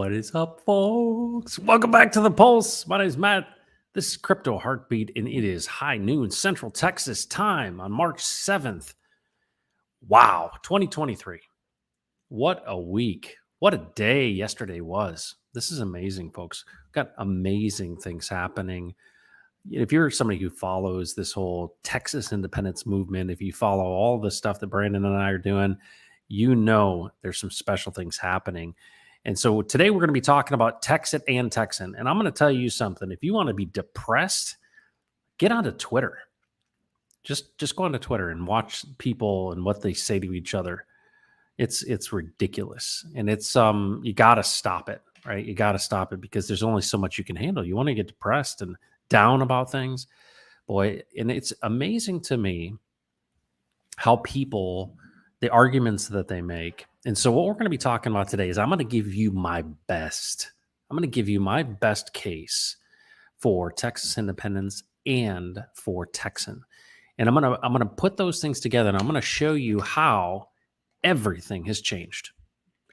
What is up, folks? Welcome back to the Pulse. My name is Matt. This is Crypto Heartbeat, and it is high noon Central Texas time on March 7th. Wow, 2023. What a week. What a day yesterday was. This is amazing, folks. Got amazing things happening. If you're somebody who follows this whole Texas independence movement, if you follow all the stuff that Brandon and I are doing, you know there's some special things happening. And so today we're going to be talking about Texit and Texan. And I'm going to tell you something. If you want to be depressed, get onto Twitter. Just go onto Twitter and watch people and what they say to each other. It's ridiculous. And it's you got to stop it, right? You got to stop it because there's only so much you can handle. You want to get depressed and down about things, boy. And it's amazing to me how people, the arguments that they make. And so what we're going to be talking about today is I'm going to give you my best. I'm going to give you my best case for Texas independence and for Texan. And I'm going to put those things together and I'm going to show you how everything has changed.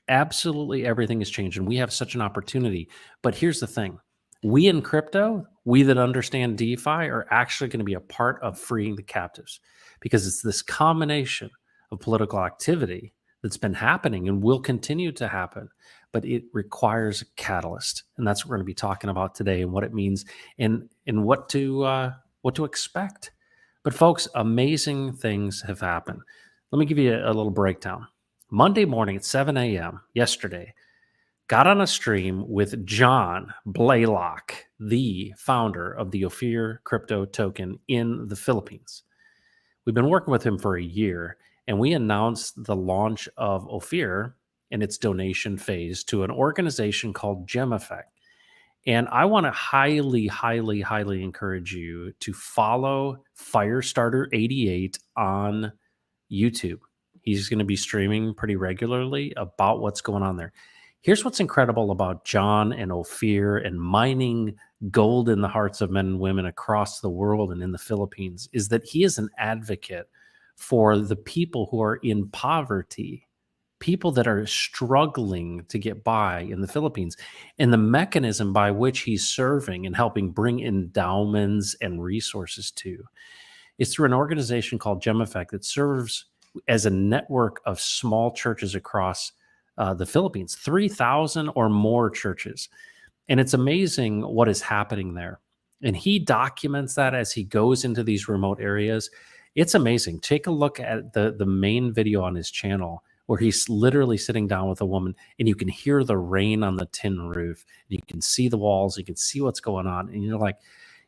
Absolutely everything has changed. And we have such an opportunity. But here's the thing. We in crypto, we that understand DeFi are actually going to be a part of freeing the captives because it's this combination of political activity that's been happening and will continue to happen, but it requires a catalyst. And that's what we're going to be talking about today and what it means and what to expect. But folks, amazing things have happened. Let me give you a little breakdown. Monday morning at 7 a.m. yesterday, got on a stream with John Blaylock, the founder of the Ophir crypto token in the Philippines. We've been working with him for a year, and we announced the launch of Ophir and its donation phase to an organization called Gem Effect. And I want to highly, highly, highly encourage you to follow Firestarter88 on YouTube. He's going to be streaming pretty regularly about what's going on there. Here's what's incredible about John and Ophir and mining gold in the hearts of men and women across the world and in the Philippines is that he is an advocate for the people who are in poverty, people that are struggling to get by in the Philippines. And the mechanism by which he's serving and helping bring endowments and resources to is through an organization called Gem Effect that serves as a network of small churches across the Philippines, 3,000 or more churches. And it's amazing what is happening there. And he documents that as he goes into these remote areas. It's amazing. Take a look at the main video on his channel where he's literally sitting down with a woman and you can hear the rain on the tin roof. You can see the walls. You can see what's going on. And you're like,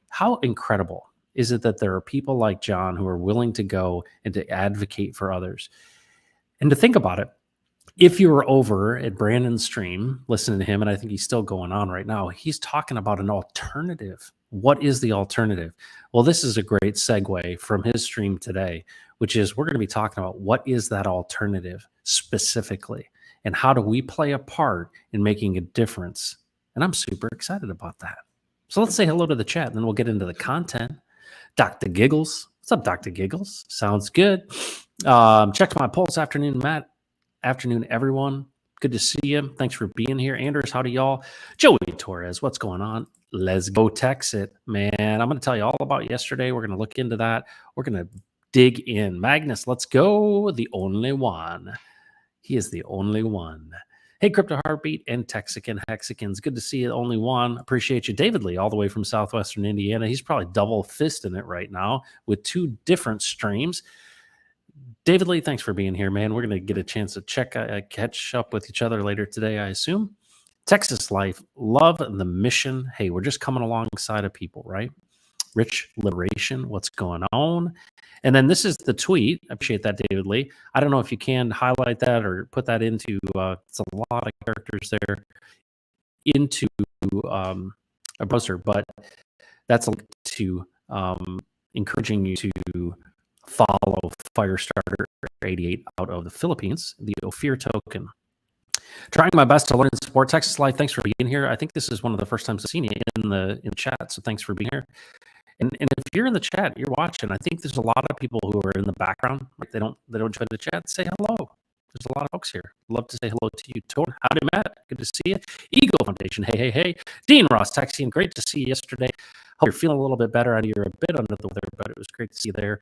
how incredible is it that there are people like John who are willing to go and to advocate for others? And to think about it, if you were over at Brandon's stream, listening to him, and I think he's still going on right now, he's talking about an alternative. What is the alternative? Well, this is a great segue from his stream today, which is we're going to be talking about what is that alternative specifically, and how do we play a part in making a difference? And I'm super excited about that. So let's say hello to the chat, and then we'll get into the content. Dr. Giggles. What's up, Dr. Giggles? Sounds good. Check my pulse afternoon, Matt. Afternoon, everyone. Good to see you. Thanks for being here. Anders, howdy, y'all. Joey Torres, what's going on? Let's go Texit, man. I'm going to tell you all about yesterday. We're going to look into that. We're going to dig in. Magnus, let's go. The only one. He is the only one. Hey, Crypto Heartbeat and Texican Hexicans. Good to see you, only one. Appreciate you. David Lee, all the way from Southwestern Indiana. He's probably double fisting it right now with two different streams. David Lee, thanks for being here, man. We're going to get a chance to catch up with each other later today, I assume. Texas Life, love the mission. Hey, we're just coming alongside of people, right? Rich Liberation, what's going on? And then this is the tweet. I appreciate that, David Lee. I don't know if you can highlight that or put that into, it's a lot of characters there, into a browser, but that's a link to encouraging you to follow Firestarter88 out of the Philippines, the Ophir token. Trying my best to learn and support Texas Life. Thanks for being here. I think this is one of the first times I've seen you in the chat, so thanks for being here. And if you're in the chat, you're watching, I think there's a lot of people who are in the background. Like they don't join the chat. Say hello. There's a lot of folks here. Love to say hello to you, Tor. Howdy, Matt. Good to see you. Eagle Foundation. Hey, hey, hey. Dean Ross, Texan. Great to see you yesterday. Hope you're feeling a little bit better. I know you're a bit under the weather, but it was great to see you there.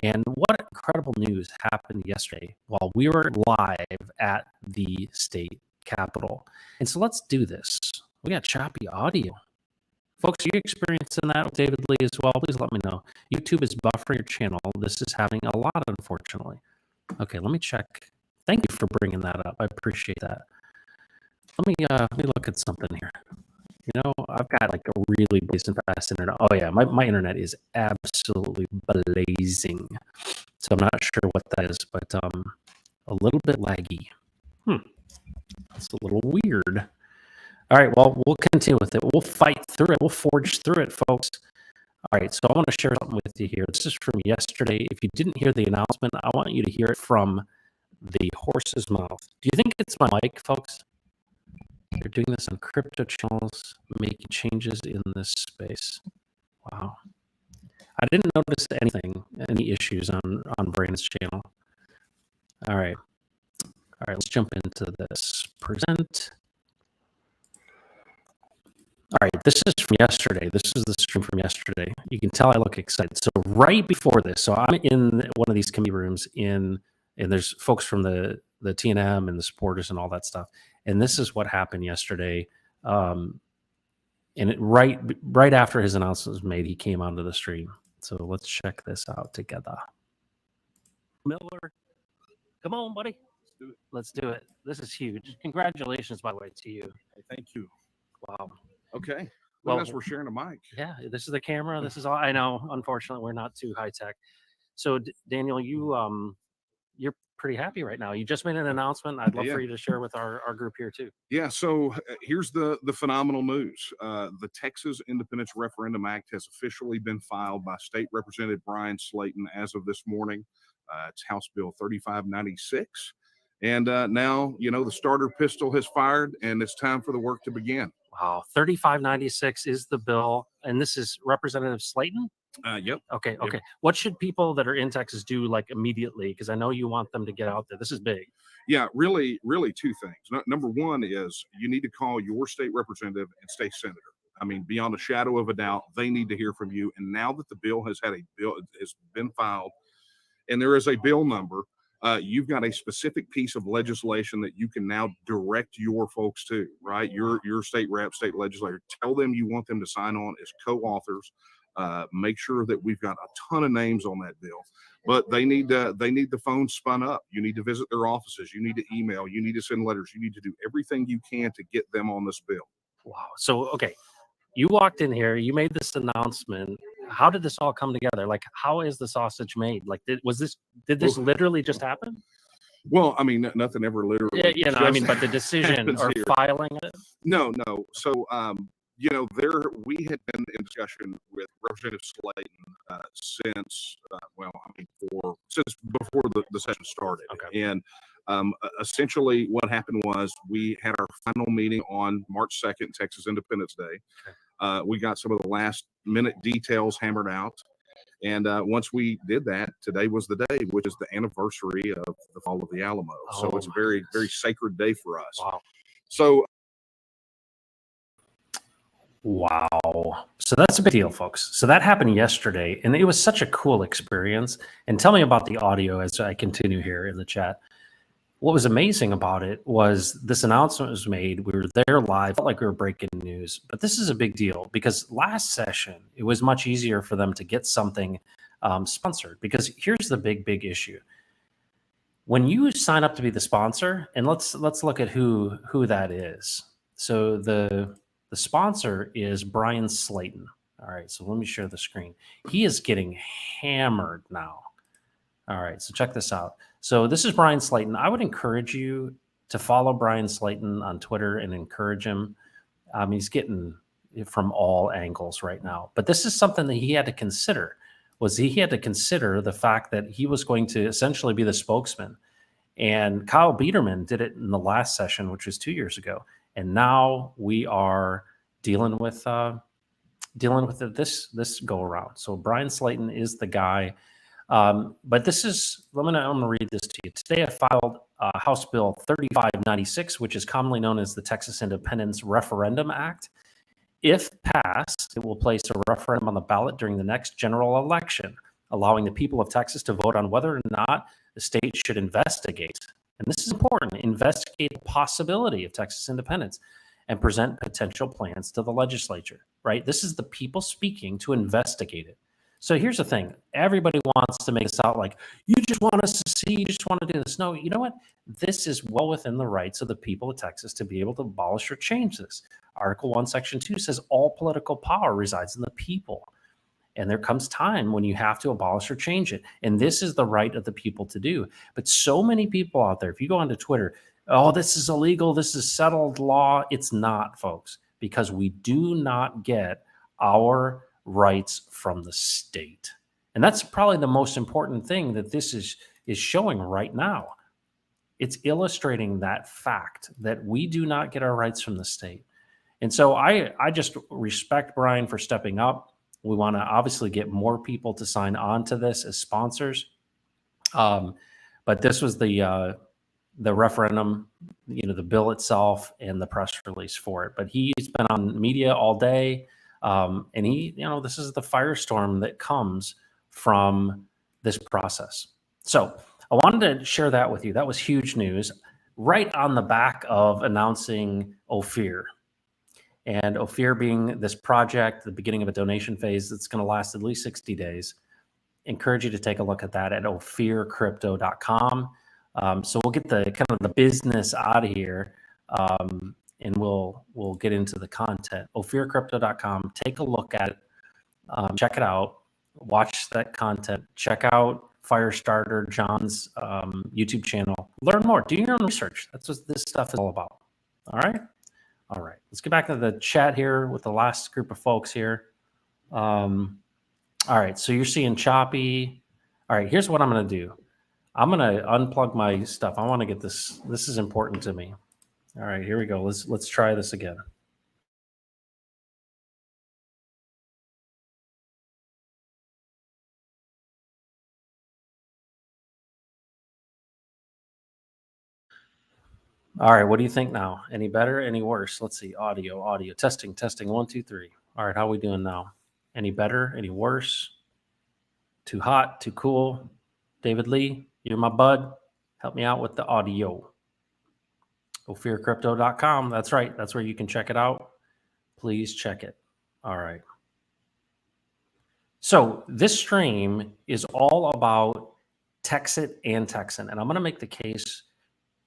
And what incredible news happened yesterday while we were live at the state capitol. And so let's do this. We got choppy audio. Folks, are you experiencing that with David Lee as well? Please let me know. YouTube is buffering your channel. This is happening a lot, unfortunately. Okay, let me check. Thank you for bringing that up. I appreciate that. Let me look at something here. You know, I've got like a really blazing fast internet. Oh yeah, my internet is absolutely blazing. So I'm not sure what that is, but a little bit laggy. That's a little weird. All right, well, we'll continue with it. We'll fight through it. We'll forge through it, folks. All right, so I want to share something with you here. This is from yesterday. If you didn't hear the announcement, I want you to hear it from the horse's mouth. Do you think it's my mic, folks? They're doing this on crypto channels, making changes in this space. Wow. I didn't notice any issues on Brandon's channel. All right, let's jump into this. Present. All right, this is from yesterday. This is the stream from yesterday. You can tell I look excited. So right before this, so I'm in one of these committee rooms and there's folks from the TNM and the supporters and all that stuff. And this is what happened yesterday. And right after his announcement was made, he came onto the stream. So let's check this out together. Miller, come on, buddy. Let's do it. This is huge. Congratulations, by the way, to you. Hey, thank you. Wow. Okay. Well, we're sharing a mic. Yeah, this is the camera. This is all. I know. Unfortunately, we're not too high tech. So, Daniel, you're pretty happy right now. You just made an announcement. I'd love for you to share with our group here too. Yeah. So here's the phenomenal news. The Texas Independence Referendum Act has officially been filed by State Representative Brian Slayton as of this morning. It's House Bill 3596. And now, the starter pistol has fired and it's time for the work to begin. Wow. 3596 is the bill. And this is Representative Slayton? Yep. Okay. Yep. What should people that are in Texas do like immediately? Because I know you want them to get out there. This is big. Yeah, really two things. Number one is you need to call your state representative and state senator. I mean, beyond a shadow of a doubt, they need to hear from you. And now that the bill has been filed and there is a bill number, you've got a specific piece of legislation that you can now direct your folks to, right? Your state rep, state legislator. Tell them you want them to sign on as co-authors. Make sure that we've got a ton of names on that bill. But they need the phone spun up. You need to visit their offices. You need to email. You need to send letters. You need to do everything you can to get them on this bill. Wow. So, okay. You walked in here, you made this announcement. How did this all come together? Like, how is the sausage made? Like, did this literally just happen? Well, I mean, nothing ever literally. Yeah, I mean, but the decision or here. filing it? No. So, we had been in discussion with Representative Slayton since before the session started. Okay. And essentially what happened was we had our final meeting on March 2nd, Texas Independence Day. Okay. We got some of the last minute details hammered out. And once we did that, today was the day, which is the anniversary of the fall of the Alamo. So it's a very, very sacred day for us. Wow. So. Wow. So that's a big deal, folks. So that happened yesterday, and it was such a cool experience. And tell me about the audio as I continue here in the chat. What was amazing about it was this announcement was made. We were there live, felt like we were breaking news. But this is a big deal because last session, it was much easier for them to get something sponsored. Because here's the big issue. When you sign up to be the sponsor, and let's look at who that is. So the sponsor is Brian Slayton. All right, so let me share the screen. He is getting hammered now. All right, so check this out. So this is Brian Slayton. I would encourage you to follow Brian Slayton on Twitter and encourage him. He's getting from all angles right now. But this is something that he had to consider. He had to consider the fact that he was going to essentially be the spokesman. And Kyle Biederman did it in the last session, which was 2 years ago. And now we are dealing with this go around. So Brian Slayton is the guy. But this is, I'm gonna read this to you. Today I filed House Bill 3596, which is commonly known as the Texas Independence Referendum Act. If passed, it will place a referendum on the ballot during the next general election, allowing the people of Texas to vote on whether or not the state should investigate, and this is important, investigate the possibility of Texas independence and present potential plans to the legislature, right? This is the people speaking to investigate it. So here's the thing. Everybody wants to make this out like, you just want us to see, you just want to do this. No, you know what? This is well within the rights of the people of Texas to be able to abolish or change this. Article 1, Section 2 says all political power resides in the people. And there comes time when you have to abolish or change it. And this is the right of the people to do. But so many people out there, if you go onto Twitter, oh, this is illegal, this is settled law. It's not, folks, because we do not get our rights from the state. And that's probably the most important thing that this is showing right now. It's illustrating that fact that we do not get our rights from the state. And so I just respect Brian for stepping up. We want to obviously get more people to sign on to this as sponsors. But this was the referendum, the bill itself and the press release for it. But he's been on media all day. And this is the firestorm that comes from this process. So I wanted to share that with you. That was huge news right on the back of announcing Ophir. And Ophir being this project, the beginning of a donation phase that's going to last at least 60 days. Encourage you to take a look at that at ophircrypto.com. So we'll get the kind of the business out of here, and we'll get into the content. Ophircrypto.com. Take a look at it. Check it out. Watch that content. Check out Firestarter, John's YouTube channel. Learn more. Do your own research. That's what this stuff is all about. All right? All right. Let's get back to the chat here with the last group of folks here. All right. So you're seeing choppy. All right. Here's what I'm going to do. I'm going to unplug my stuff. I want to get this. This is important to me. All right. Here we go. Let's try this again. All right, what do you think now? Any better, any worse? Let's see, audio, testing, 1, 2, 3. All right, how are we doing now? Any better, any worse? Too hot, too cool? David Lee, you're my bud. Help me out with the audio. Ophircrypto.com, that's right. That's where you can check it out. Please check it. All right. So this stream is all about Texit and Texan, and I'm going to make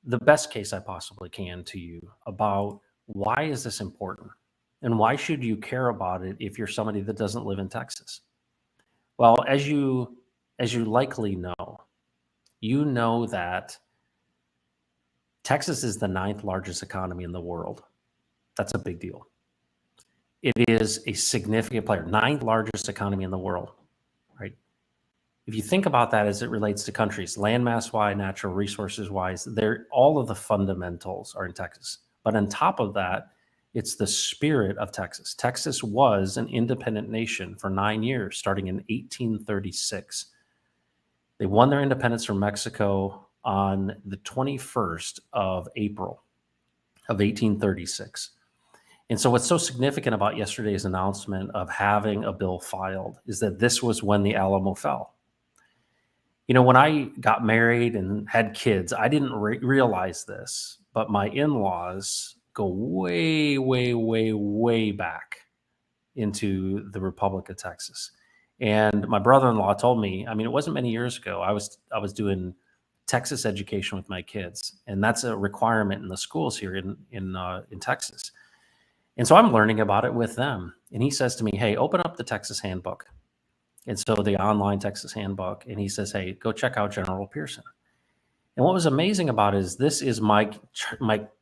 the best case I possibly can to you about why is this important and why should you care about it if you're somebody that doesn't live in Texas? Well, as you likely know, that Texas is the 9th largest economy in the world. That's a big deal. It is a significant player, 9th largest economy in the world, right? If you think about that as it relates to countries, landmass-wise, natural resources-wise, all of the fundamentals are in Texas. But on top of that, it's the spirit of Texas. Texas was an independent nation for 9 years, starting in 1836. They won their independence from Mexico on the 21st of April of 1836. And so what's so significant about yesterday's announcement of having a bill filed is that this was when the Alamo fell. When I got married and had kids, I didn't realize this, but my in-laws go way, way, way, way back into the Republic of Texas. And my brother-in-law told me, it wasn't many years ago, I was doing Texas education with my kids, and that's a requirement in the schools here in Texas. And so I'm learning about it with them. And he says to me, hey, open up the Texas handbook. And so the online Texas handbook, and he says, hey, go check out General Pearson. And what was amazing about it is this is my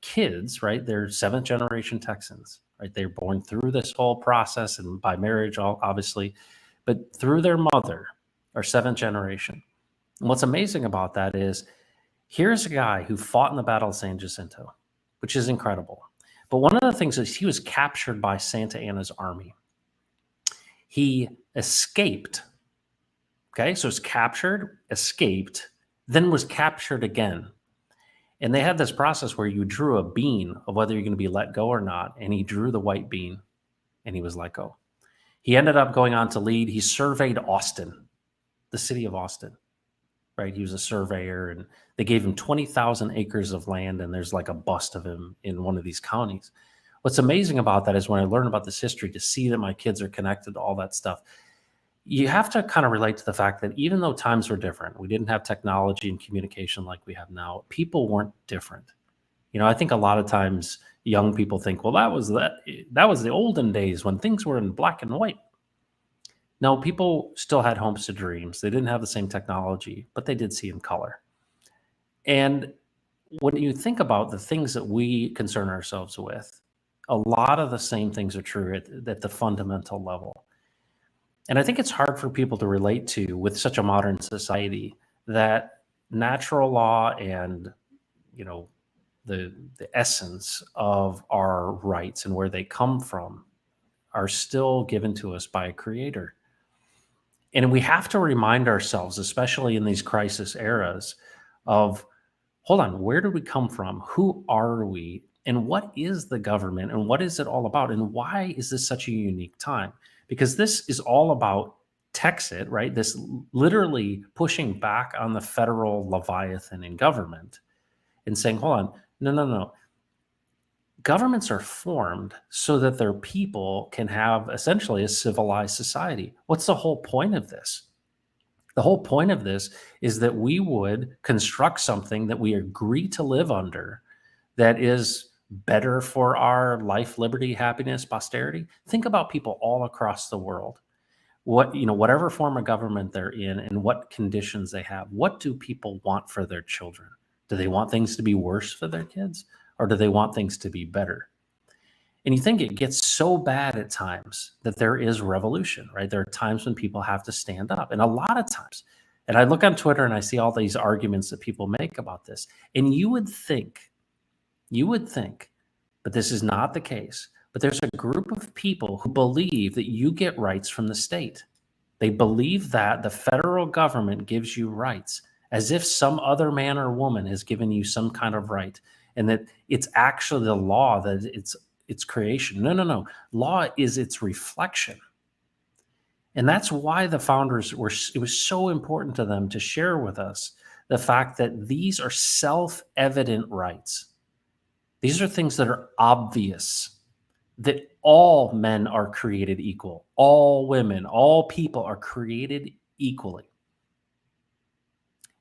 kids, right? They're 7th generation Texans, right? They're born through this whole process and by marriage, obviously, but through their mother are 7th generation. And what's amazing about that is here's a guy who fought in the Battle of San Jacinto, which is incredible. But one of the things is he was captured by Santa Anna's army. He escaped. Okay, so it's captured, escaped, then was captured again. And they had this process where you drew a bean of whether you're going to be let go or not. And he drew the white bean and he was let go. He ended up going on to lead. He surveyed Austin, the city of Austin, right? He was a surveyor and they gave him 20,000 acres of land. And there's like a bust of him in one of these counties. What's amazing about that is when I learn about this history, to see that my kids are connected to all that stuff, you have to kind of relate to the fact that even though times were different, we didn't have technology and communication like we have now, people weren't different. I think a lot of times young people think, well, that was the olden days when things were in black and white. No, people still had hopes and dreams. They didn't have the same technology, but they did see in color. And when you think about the things that we concern ourselves with, a lot of the same things are true at the fundamental level. And I think it's hard for people to relate to with such a modern society that natural law and, the essence of our rights and where they come from are still given to us by a creator. And we have to remind ourselves, especially in these crisis eras, of, hold on, where did we come from? Who are we? And what is the government? And what is it all about? And why is this such a unique time? Because this is all about Texit, right? This literally pushing back on the federal Leviathan in government and saying, hold on, no. Governments are formed so that their people can have essentially a civilized society. What's the whole point of this? The whole point of this is that we would construct something that we agree to live under that is better for our life, liberty, happiness, posterity. Think about people all across the world. Whatever form of government they're in and what conditions they have, what do people want for their children? Do they want things to be worse for their kids, or do they want things to be better? And you think it gets so bad at times that there is revolution, right? There are times when people have to stand up. And a lot of times, and I look on Twitter and I see all these arguments that people make about this. And you would think, but this is not the case. But there's a group of people who believe that you get rights from the state. They believe that the federal government gives you rights, as if some other man or woman has given you some kind of right, and that it's actually the law, that it's creation. No. Law is its reflection. And that's why the founders it was so important to them to share with us the fact that these are self-evident rights. These are things that are obvious, that all men are created equal, all women, all people are created equally.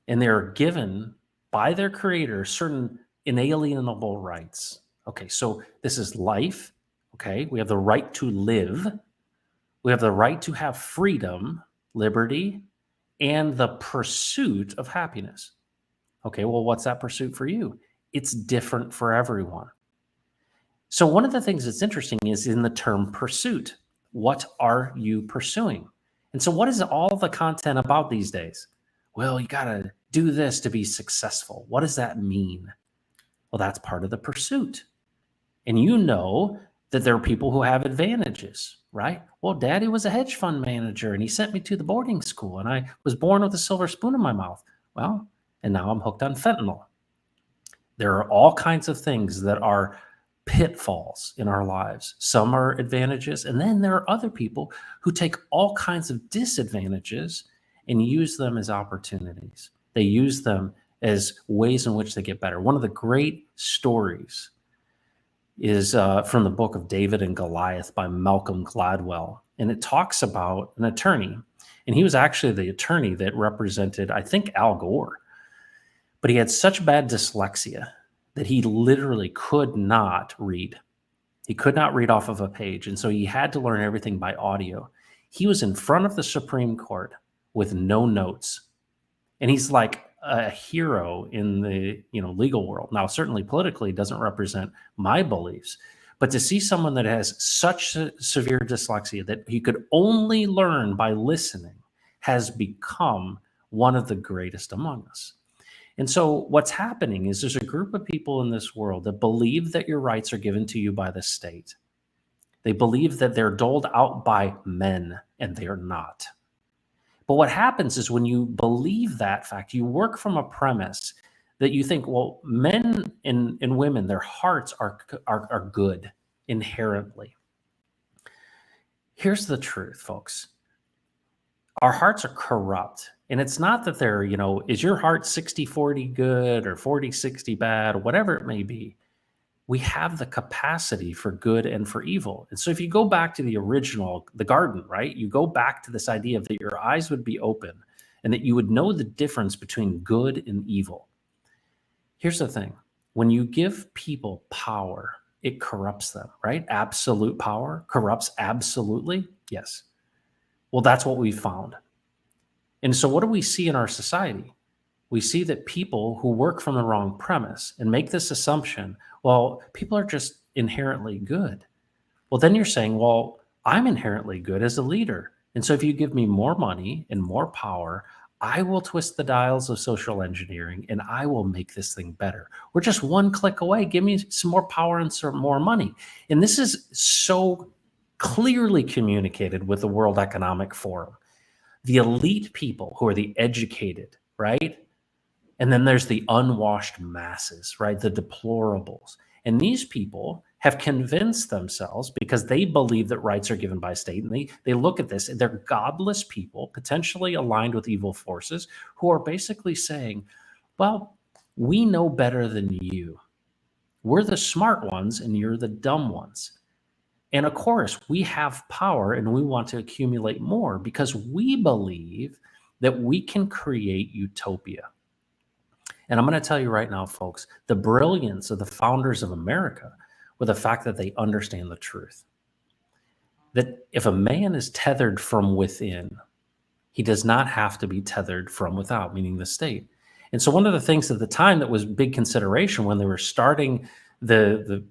And they're given by their creator certain inalienable rights. Okay, so this is life. Okay, we have the right to live. We have the right to have freedom, liberty, and the pursuit of happiness. Okay, well, what's that pursuit for you? It's different for everyone. So one of the things that's interesting is in the term pursuit. What are you pursuing? And so what is all the content about these days? Well, you got to do this to be successful. What does that mean? Well, that's part of the pursuit. And you know that there are people who have advantages, right? Well, daddy was a hedge fund manager and he sent me to the boarding school and I was born with a silver spoon in my mouth. Well, and now I'm hooked on fentanyl. There are all kinds of things that are pitfalls in our lives. Some are advantages, and then there are other people who take all kinds of disadvantages and use them as opportunities. They use them as ways in which they get better. One of the great stories is from the book of David and Goliath by Malcolm Gladwell, and it talks about an attorney, and he was actually the attorney that represented, I think, Al Gore, but he had such bad dyslexia that he literally could not read. He could not read off of a page. And so he had to learn everything by audio. He was in front of the Supreme Court with no notes. And he's like a hero in the legal world. Now, certainly politically doesn't represent my beliefs, but to see someone that has such severe dyslexia that he could only learn by listening has become one of the greatest among us. And so what's happening is there's a group of people in this world that believe that your rights are given to you by the state. They believe that they're doled out by men, and they are not. But what happens is when you believe that fact, you work from a premise that you think, well, men and women, their hearts are good inherently. Here's the truth, folks. Our hearts are corrupt. And it's not that they're, is your heart 60-40 good or 40-60 bad or whatever it may be. We have the capacity for good and for evil. And so if you go back to the original, the garden, right? You go back to this idea of that your eyes would be open and that you would know the difference between good and evil. Here's the thing. When you give people power, it corrupts them, right? Absolute power corrupts absolutely. Yes. Well, that's what we found. And so what do we see in our society? We see that people who work from the wrong premise and make this assumption, well, people are just inherently good. Well, then you're saying, well, I'm inherently good as a leader. And so if you give me more money and more power, I will twist the dials of social engineering and I will make this thing better. We're just one click away. Give me some more power and some more money. And this is so clearly communicated with the World Economic Forum. The elite people who are the educated, right? And then there's the unwashed masses, right? The deplorables. And these people have convinced themselves because they believe that rights are given by state. And they look at this, they're godless people, potentially aligned with evil forces, who are basically saying, well, we know better than you. We're the smart ones and you're the dumb ones. And of course, we have power and we want to accumulate more because we believe that we can create utopia. And I'm going to tell you right now, folks, the brilliance of the founders of America were the fact that they understand the truth. That if a man is tethered from within, he does not have to be tethered from without, meaning the state. And so one of the things at the time that was big consideration when they were starting the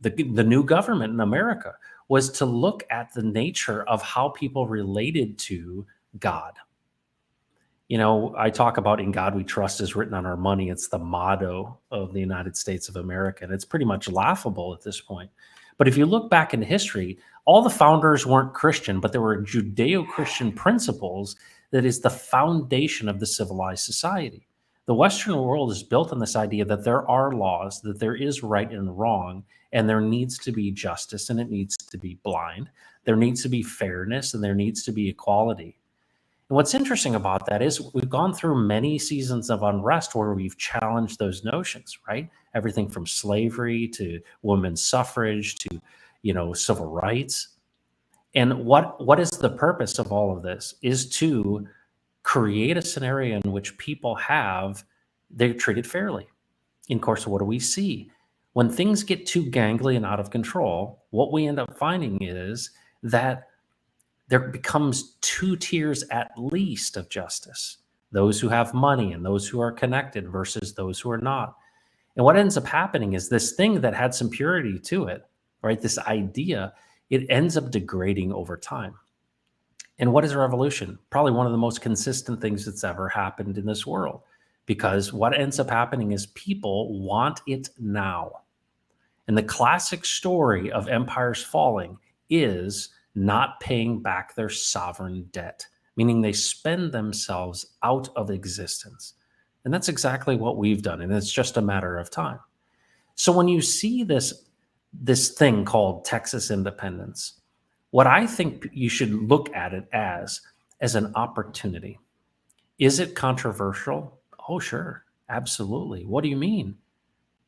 new government in America was to look at the nature of how people related to God. I talk about "In God We Trust" is written on our money. It's the motto of the United States of America. And it's pretty much laughable at this point. But if you look back into history, all the founders weren't Christian, but there were Judeo-Christian principles that is the foundation of the civilized society. The Western world is built on this idea that there are laws, that there is right and wrong, and there needs to be justice, and it needs to be blind. There needs to be fairness, and there needs to be equality. And what's interesting about that is we've gone through many seasons of unrest where we've challenged those notions, right? Everything from slavery to women's suffrage to, civil rights. And what is the purpose of all of this is to create a scenario in which people they're treated fairly. In course, what do we see? When things get too gangly and out of control, what we end up finding is that there becomes two tiers at least of justice. Those who have money and those who are connected versus those who are not. And what ends up happening is this thing that had some purity to it, right? This idea, it ends up degrading over time. And what is a revolution? Probably one of the most consistent things that's ever happened in this world. Because what ends up happening is people want it now. And the classic story of empires falling is not paying back their sovereign debt, meaning they spend themselves out of existence. And that's exactly what we've done. And it's just a matter of time. So when you see this thing called Texas independence, what I think you should look at it as an opportunity. Is it controversial? Oh, sure. Absolutely. What do you mean?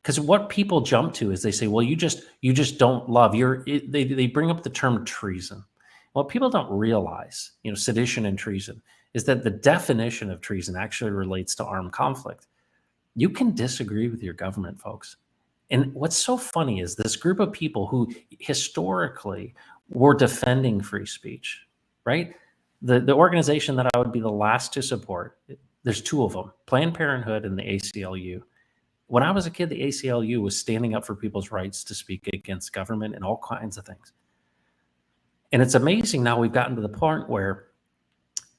Because what people jump to is they say, well, you just don't love. They bring up the term treason. What people don't realize, sedition and treason, is that the definition of treason actually relates to armed conflict. You can disagree with your government, folks. And what's so funny is this group of people who historically were defending free speech, right? The organization that I would be the last to support, there's two of them, Planned Parenthood and the ACLU. When I was a kid, the ACLU was standing up for people's rights to speak against government and all kinds of things. And it's amazing now we've gotten to the point where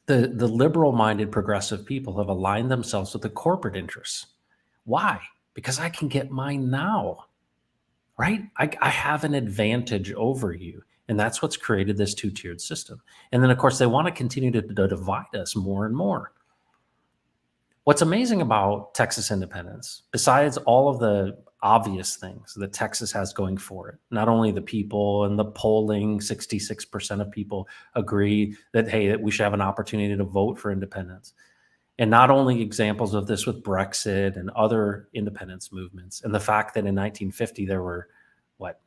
the liberal-minded progressive people have aligned themselves with the corporate interests. Why? Because I can get mine now, right? I have an advantage over you. And that's what's created this two-tiered system. And then, of course, they want to continue to divide us more and more. What's amazing about Texas independence, besides all of the obvious things that Texas has going for it, not only the people and the polling, 66% of people agree that, hey, that we should have an opportunity to vote for independence. And not only examples of this with Brexit and other independence movements, and the fact that in 1950 there were, what,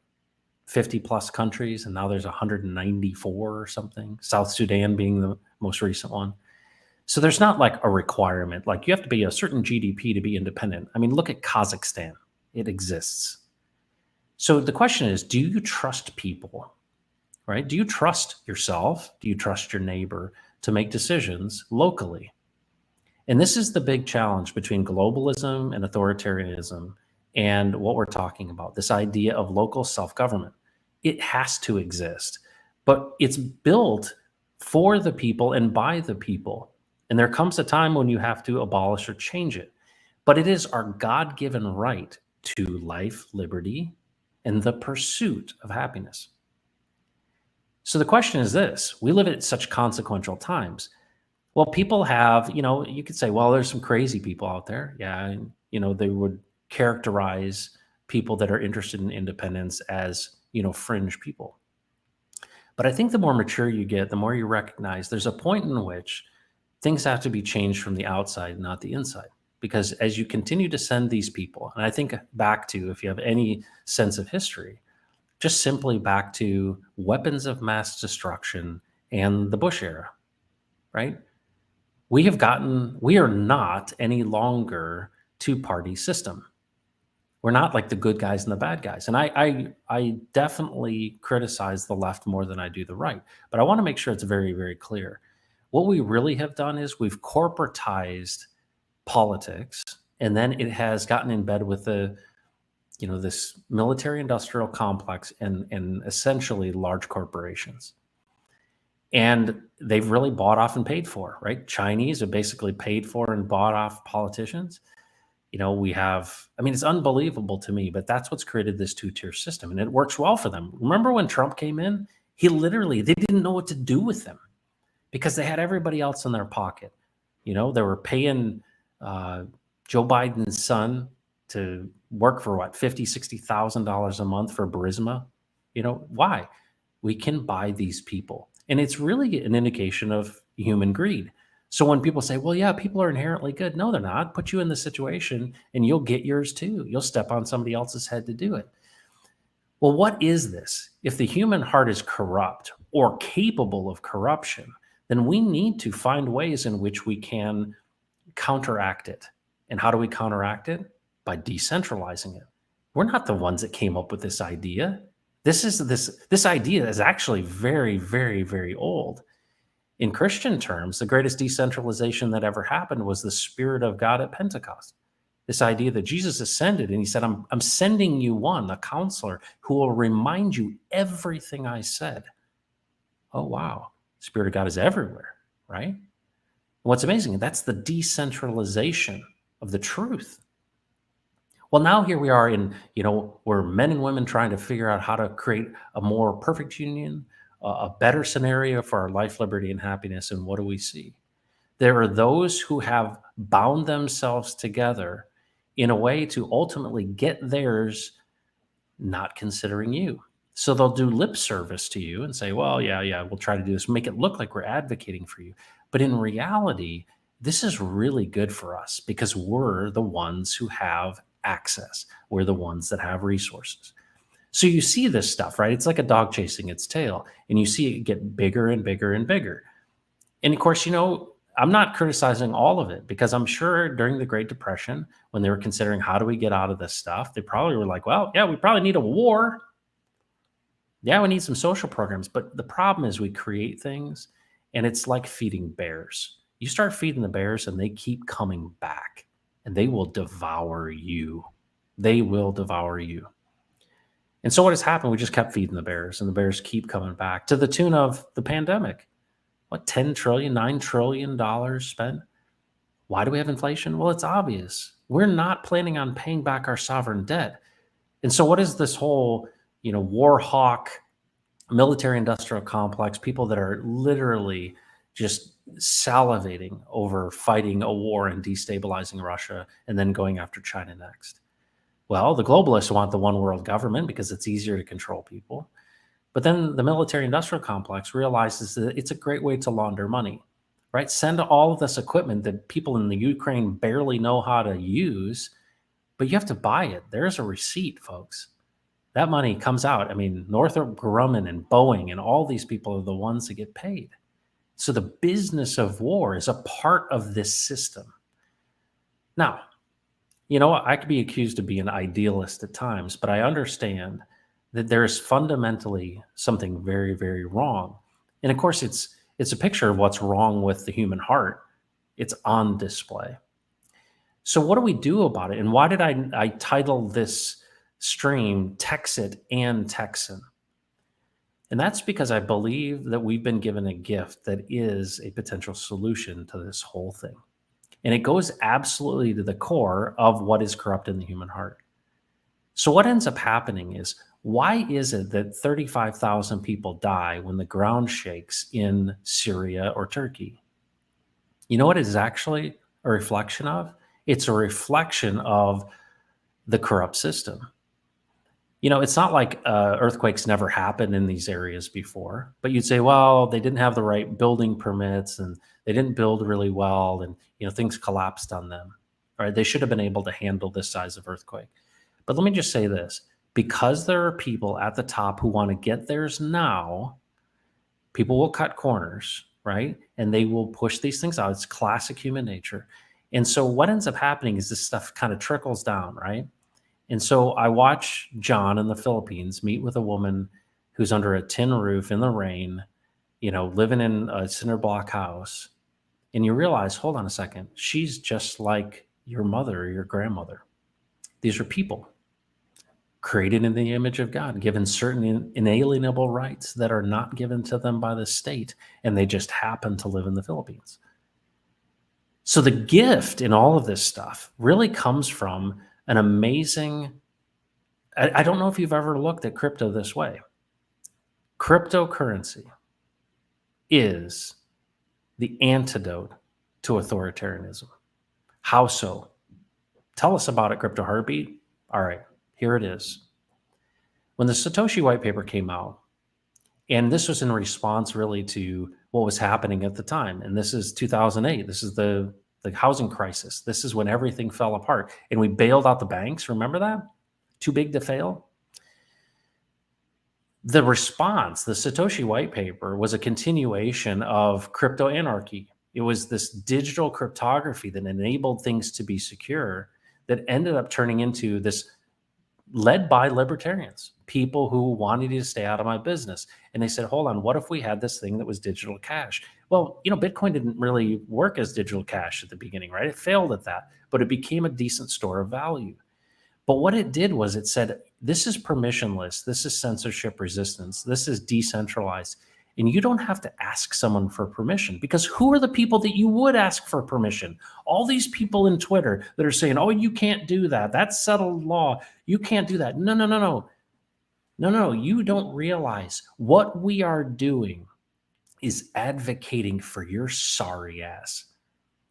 50 plus countries, and now there's 194 or something, South Sudan being the most recent one. So there's not like a requirement, like you have to be a certain GDP to be independent. I mean, look at Kazakhstan, it exists. So the question is, do you trust people, right? Do you trust yourself? Do you trust your neighbor to make decisions locally? And this is the big challenge between globalism and authoritarianism and what we're talking about, this idea of local self-government. It has to exist, but it's built for the people and by the people. And there comes a time when you have to abolish or change it. But it is our God-given right to life, liberty, and the pursuit of happiness. So the question is this: we live at such consequential times. Well, people have, you could say, well, there's some crazy people out there. Yeah. And, they would characterize people that are interested in independence as, fringe people. But I think the more mature you get, the more you recognize there's a point in which things have to be changed from the outside, not the inside. Because as you continue to send these people, and I think back to, if you have any sense of history, just simply back to weapons of mass destruction and the Bush era, right? We are not any longer two-party system. We're not like the good guys and the bad guys. And I definitely criticize the left more than I do the right. But I want to make sure it's very, very clear. What we really have done is we've corporatized politics, and then it has gotten in bed with this military industrial complex and essentially large corporations. And they've really bought off and paid for, right? Chinese have basically paid for and bought off politicians. It's unbelievable to me, but that's what's created this two-tier system, and it works well for them. Remember when Trump came in? They didn't know what to do with him because they had everybody else in their pocket. They were paying Joe Biden's son to work for what, $50,000, $60,000 a month for Burisma. Why? We can buy these people. And it's really an indication of human greed. So when people say, well, yeah, people are inherently good. No, they're not. Put you in the situation and you'll get yours too. You'll step on somebody else's head to do it. Well, what is this? If the human heart is corrupt or capable of corruption, then we need to find ways in which we can counteract it. And how do we counteract it? By decentralizing it. We're not the ones that came up with this idea. This idea is actually very, very, very old. In Christian terms, the greatest decentralization that ever happened was the Spirit of God at Pentecost. This idea that Jesus ascended and he said, I'm sending you one, a counselor, who will remind you everything I said. Oh, wow. The Spirit of God is everywhere, right? And what's amazing, that's the decentralization of the truth. Well, now here we are we're men and women trying to figure out how to create a more perfect union, a better scenario for our life, liberty, and happiness. And what do we see? There are those who have bound themselves together in a way to ultimately get theirs, not considering you. So they'll do lip service to you and say, well, yeah, we'll try to do this, make it look like we're advocating for you. But in reality, this is really good for us because we're the ones who have access. We're the ones that have resources. So you see this stuff, right? It's like a dog chasing its tail, and you see it get bigger and bigger and bigger. And of course, I'm not criticizing all of it because I'm sure during the Great Depression, when they were considering how do we get out of this stuff, they probably were like, well, yeah, we probably need a war. Yeah, we need some social programs. But the problem is we create things, and it's like feeding bears. You start feeding the bears, and they keep coming back. And they will devour you. They will devour you. And so what has happened? We just kept feeding the bears, and the bears keep coming back to the tune of the pandemic. What, $10 trillion, $9 trillion spent? Why do we have inflation? Well, it's obvious. We're not planning on paying back our sovereign debt. And so what is this whole, war hawk, military industrial complex, people that are literally just salivating over fighting a war and destabilizing Russia and then going after China next. Well, the globalists want the one world government because it's easier to control people. But then the military industrial complex realizes that it's a great way to launder money, right? Send all of this equipment that people in the Ukraine barely know how to use, but you have to buy it. There's a receipt, folks. That money comes out. I mean, Northrop Grumman and Boeing and all these people are the ones that get paid. So the business of war is a part of this system. Now, I could be accused of being an idealist at times, but I understand that there is fundamentally something very, very wrong. And of course, it's a picture of what's wrong with the human heart. It's on display. So what do we do about it? And why did I title this stream Texit and Texan? And that's because I believe that we've been given a gift that is a potential solution to this whole thing. And it goes absolutely to the core of what is corrupt in the human heart. So what ends up happening is, why is it that 35,000 people die when the ground shakes in Syria or Turkey? You know what it is actually a reflection of? It's a reflection of the corrupt system. It's not like earthquakes never happened in these areas before, but you'd say, well, they didn't have the right building permits and they didn't build really well, and things collapsed on them. All right, they should have been able to handle this size of earthquake. But let me just say this: because there are people at the top who want to get theirs now, people will cut corners, right? And they will push these things out. It's classic human nature. And so what ends up happening is this stuff kind of trickles down, right? And so I watch John in the Philippines meet with a woman who's under a tin roof in the rain, living in a cinder block house. And you realize, hold on a second, she's just like your mother or your grandmother. These are people created in the image of God, given certain inalienable rights that are not given to them by the state, and they just happen to live in the Philippines. So the gift in all of this stuff really comes from an amazing, I don't know if you've ever looked at crypto this way. Cryptocurrency is the antidote to authoritarianism. How so? Tell us about it, Crypto Heartbeat. All right, here it is. When the Satoshi white paper came out, and this was in response really to what was happening at the time, and this is 2008. This is the housing crisis. This is when everything fell apart, and we bailed out the banks. Remember that? Too big to fail? The response, the Satoshi white paper, was a continuation of crypto anarchy. It was this digital cryptography that enabled things to be secure that ended up turning into this, led by libertarians, people who wanted to stay out of my business. And they said, hold on, what if we had this thing that was digital cash? Well, Bitcoin didn't really work as digital cash at the beginning, right? It failed at that, but it became a decent store of value. But what it did was it said, this is permissionless, this is censorship resistance, this is decentralized. And you don't have to ask someone for permission, because who are the people that you would ask for permission? All these people in Twitter that are saying, oh, you can't do that. That's settled law. You can't do that. No, you don't realize what we are doing is advocating for your sorry ass.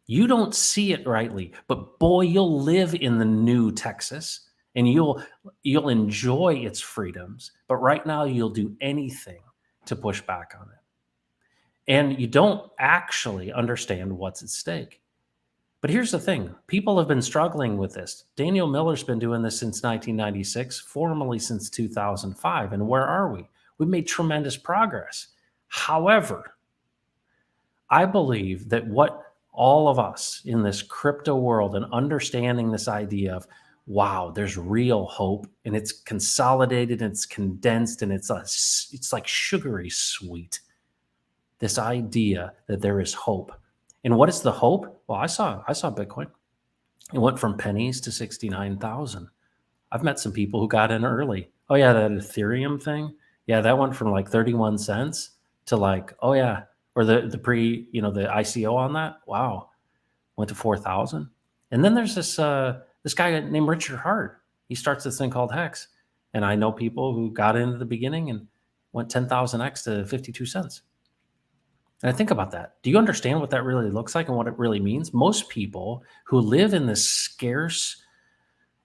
You don't see it rightly, but boy, you'll live in the new Texas and you'll enjoy its freedoms. But right now, you'll do anything to push back on it. And you don't actually understand what's at stake. But here's the thing. People have been struggling with this. Daniel Miller's been doing this since 1996, formally since 2005. And where are we? We've made tremendous progress. However, I believe that what all of us in this crypto world and understanding this idea of, wow, there's real hope, and it's consolidated and it's condensed and it's like sugary sweet. This idea that there is hope. And what is the hope? Well, I saw Bitcoin. It went from pennies to 69,000. I've met some people who got in early. Oh yeah, that Ethereum thing. Yeah, that went from like 31 cents to like, oh yeah, or the the ICO on that. Wow, went to 4,000. And then there's this guy named Richard Hart. He starts this thing called Hex, and I know people who got in at the beginning and went 10,000x to 52 cents. And I think about that. Do you understand what that really looks like and what it really means? Most people who live in this scarce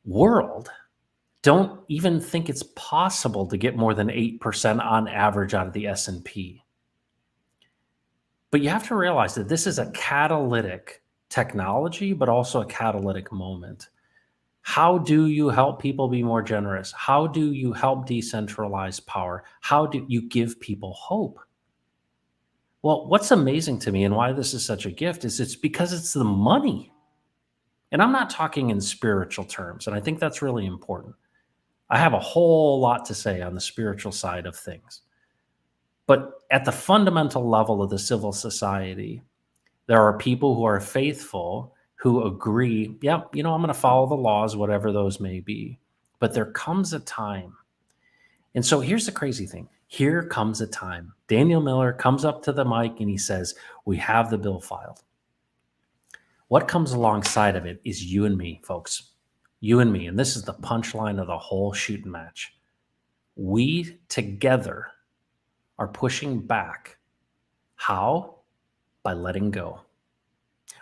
world don't even think it's possible to get more than 8% on average out of the S&P. But you have to realize that this is a catalytic technology, but also a catalytic moment. How do you help people be more generous? How do you help decentralize power? How do you give people hope? Well, what's amazing to me and why this is such a gift is it's because it's the money. And I'm not talking in spiritual terms. And I think that's really important. I have a whole lot to say on the spiritual side of things. But at the fundamental level of the civil society, there are people who are faithful who agree, yeah, I'm going to follow the laws, whatever those may be. But there comes a time. And so here's the crazy thing. Here comes a time. Daniel Miller comes up to the mic and he says, we have the bill filed. What comes alongside of it is you and me, folks. You and me. And this is the punchline of the whole shooting match. We together are pushing back. How? By letting go.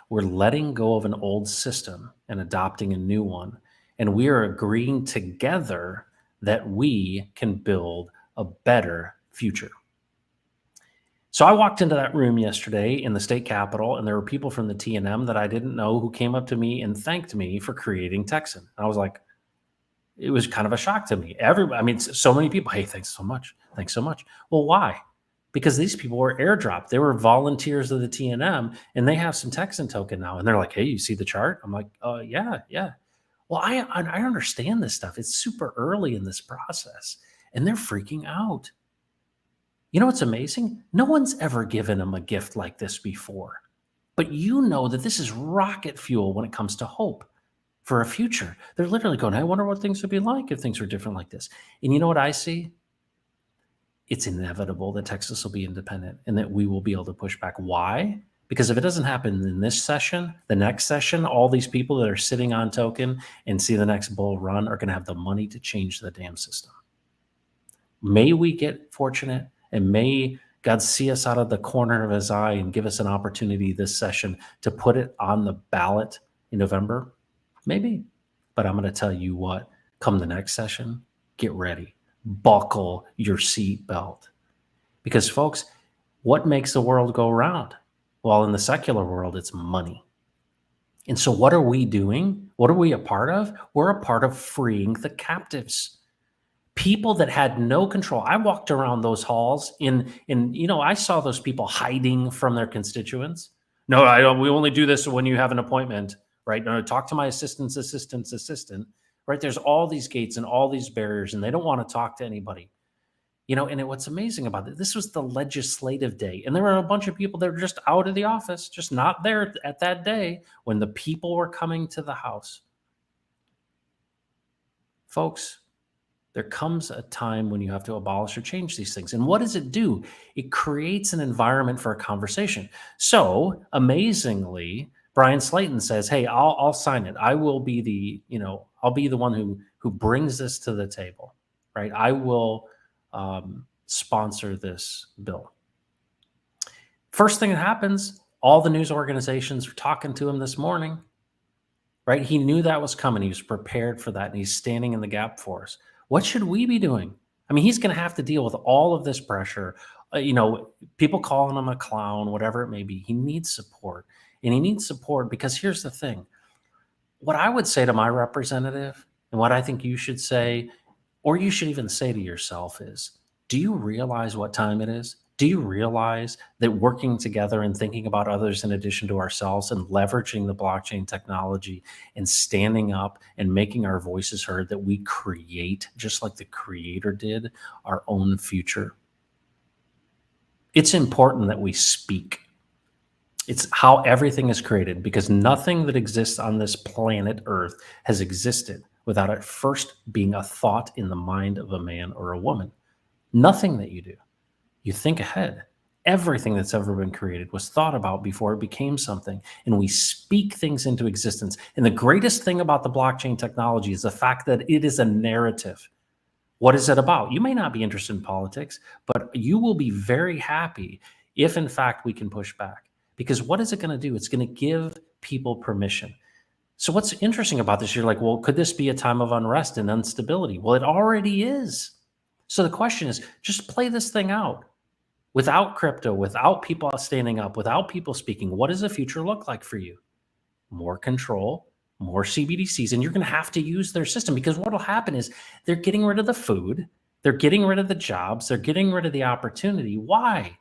We're letting go of an old system and adopting a new one. And we are agreeing together that we can build a better future. So I walked into that room yesterday in the state capitol, and there were people from the TNM that I didn't know who came up to me and thanked me for creating Texan. I was like, it was kind of a shock to me. So many people, hey, thanks so much. Thanks so much. Well, why? Because these people were airdropped. They were volunteers of the TNM, and they have some Texan token now. And they're like, hey, you see the chart? I'm like, yeah. Well, I understand this stuff. It's super early in this process, and they're freaking out. You know what's amazing? No one's ever given them a gift like this before. But you know that this is rocket fuel when it comes to hope for a future. They're literally going, I wonder what things would be like if things were different like this. And you know what I see? It's inevitable that Texas will be independent and that we will be able to push back. Why? Because if it doesn't happen in this session, the next session, all these people that are sitting on token and see the next bull run are going to have the money to change the damn system. May we get fortunate, and may God see us out of the corner of his eye and give us an opportunity this session to put it on the ballot in November. Maybe. But I'm going to tell you what, come the next session, get ready. Buckle your seatbelt. Because, folks, what makes the world go round? Well, in the secular world, it's money. And so what are we doing? What are we a part of? We're a part of freeing the captives. People that had no control. I walked around those halls I saw those people hiding from their constituents. No, I don't. We only do this when you have an appointment, right? No, talk to my assistant, right? There's all these gates and all these barriers, and they don't want to talk to anybody. What's amazing about it, this was the legislative day, and there were a bunch of people that were just out of the office, just not there at that day when the people were coming to the House. Folks, there comes a time when you have to abolish or change these things. And what does it do? It creates an environment for a conversation. So amazingly, Brian Slayton says, hey, I'll sign it. I will be I'll be the one who brings this to the table, right? I will sponsor this bill. First thing that happens, all the news organizations are talking to him this morning, right? He knew that was coming. He was prepared for that, and he's standing in the gap for us. What should we be doing? I mean, he's going to have to deal with all of this pressure, people calling him a clown, whatever it may be. He needs support, and he needs support because here's the thing. What I would say to my representative, and what I think you should say, or you should even say to yourself is, do you realize what time it is? Do you realize that working together and thinking about others in addition to ourselves and leveraging the blockchain technology and standing up and making our voices heard, that we create, just like the creator did, our own future? It's important that we speak. It's how everything is created, because nothing that exists on this planet Earth has existed without it first being a thought in the mind of a man or a woman. Nothing that you do. You think ahead. Everything that's ever been created was thought about before it became something, and we speak things into existence. And the greatest thing about the blockchain technology is the fact that it is a narrative. What is it about? You may not be interested in politics, but you will be very happy if in fact we can push back. Because what is it going to do? It's going to give people permission. So what's interesting about this, you're like, well, could this be a time of unrest and instability? Well, it already is. So the question is, just play this thing out. Without crypto, without people standing up, without people speaking, what does the future look like for you? More control, more CBDCs, and you're going to have to use their system, because what will happen is they're getting rid of the food, they're getting rid of the jobs, they're getting rid of the opportunity. Why?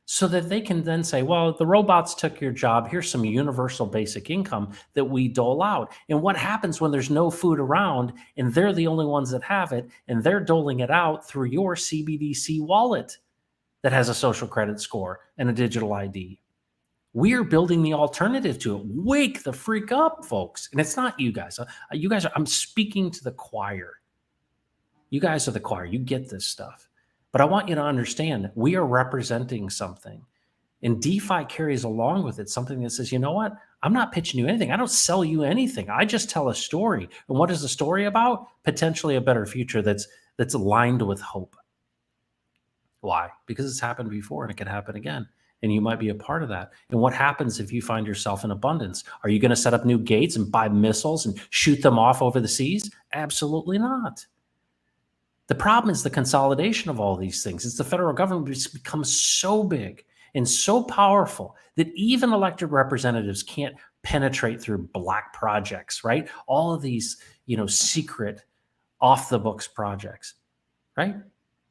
So that they can then say, well, the robots took your job. Here's some universal basic income that we dole out. And what happens when there's no food around and they're the only ones that have it, and they're doling it out through your CBDC wallet that has a social credit score and a digital ID? We're building the alternative to it. Wake the freak up, folks. And it's not you guys. I'm speaking to the choir. You guys are the choir. You get this stuff. But I want you to understand, we are representing something. And DeFi carries along with it something that says, you know what? I'm not pitching you anything. I don't sell you anything. I just tell a story. And what is the story about? Potentially a better future that's aligned with hope. Why? Because it's happened before and it can happen again. And you might be a part of that. And what happens if you find yourself in abundance? Are you going to set up new gates and buy missiles and shoot them off over the seas? Absolutely not. The problem is the consolidation of all these things. It's the federal government has become so big and so powerful that even elected representatives can't penetrate through black projects, right? All of these, secret off the books projects, right?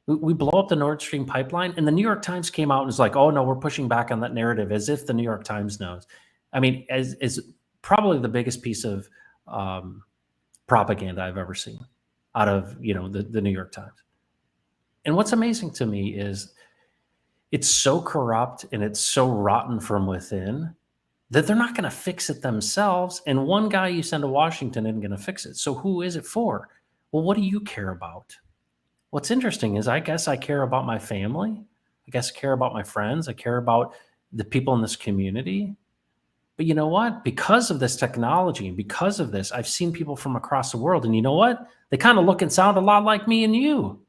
We blow up the Nord Stream pipeline, and the New York Times came out and was like, oh no, we're pushing back on that narrative, as if the New York Times knows. I mean, as probably the biggest piece of propaganda I've ever seen out of the New York Times. And what's amazing to me is it's so corrupt and it's so rotten from within that they're not going to fix it themselves. And one guy you send to Washington isn't going to fix it. So who is it for? Well, what do you care about? What's interesting is I guess I care about my family. I guess I care about my friends. I care about the people in this community. But you know what? Because of this technology and because of this, I've seen people from across the world. And you know what? They kind of look and sound a lot like me and you.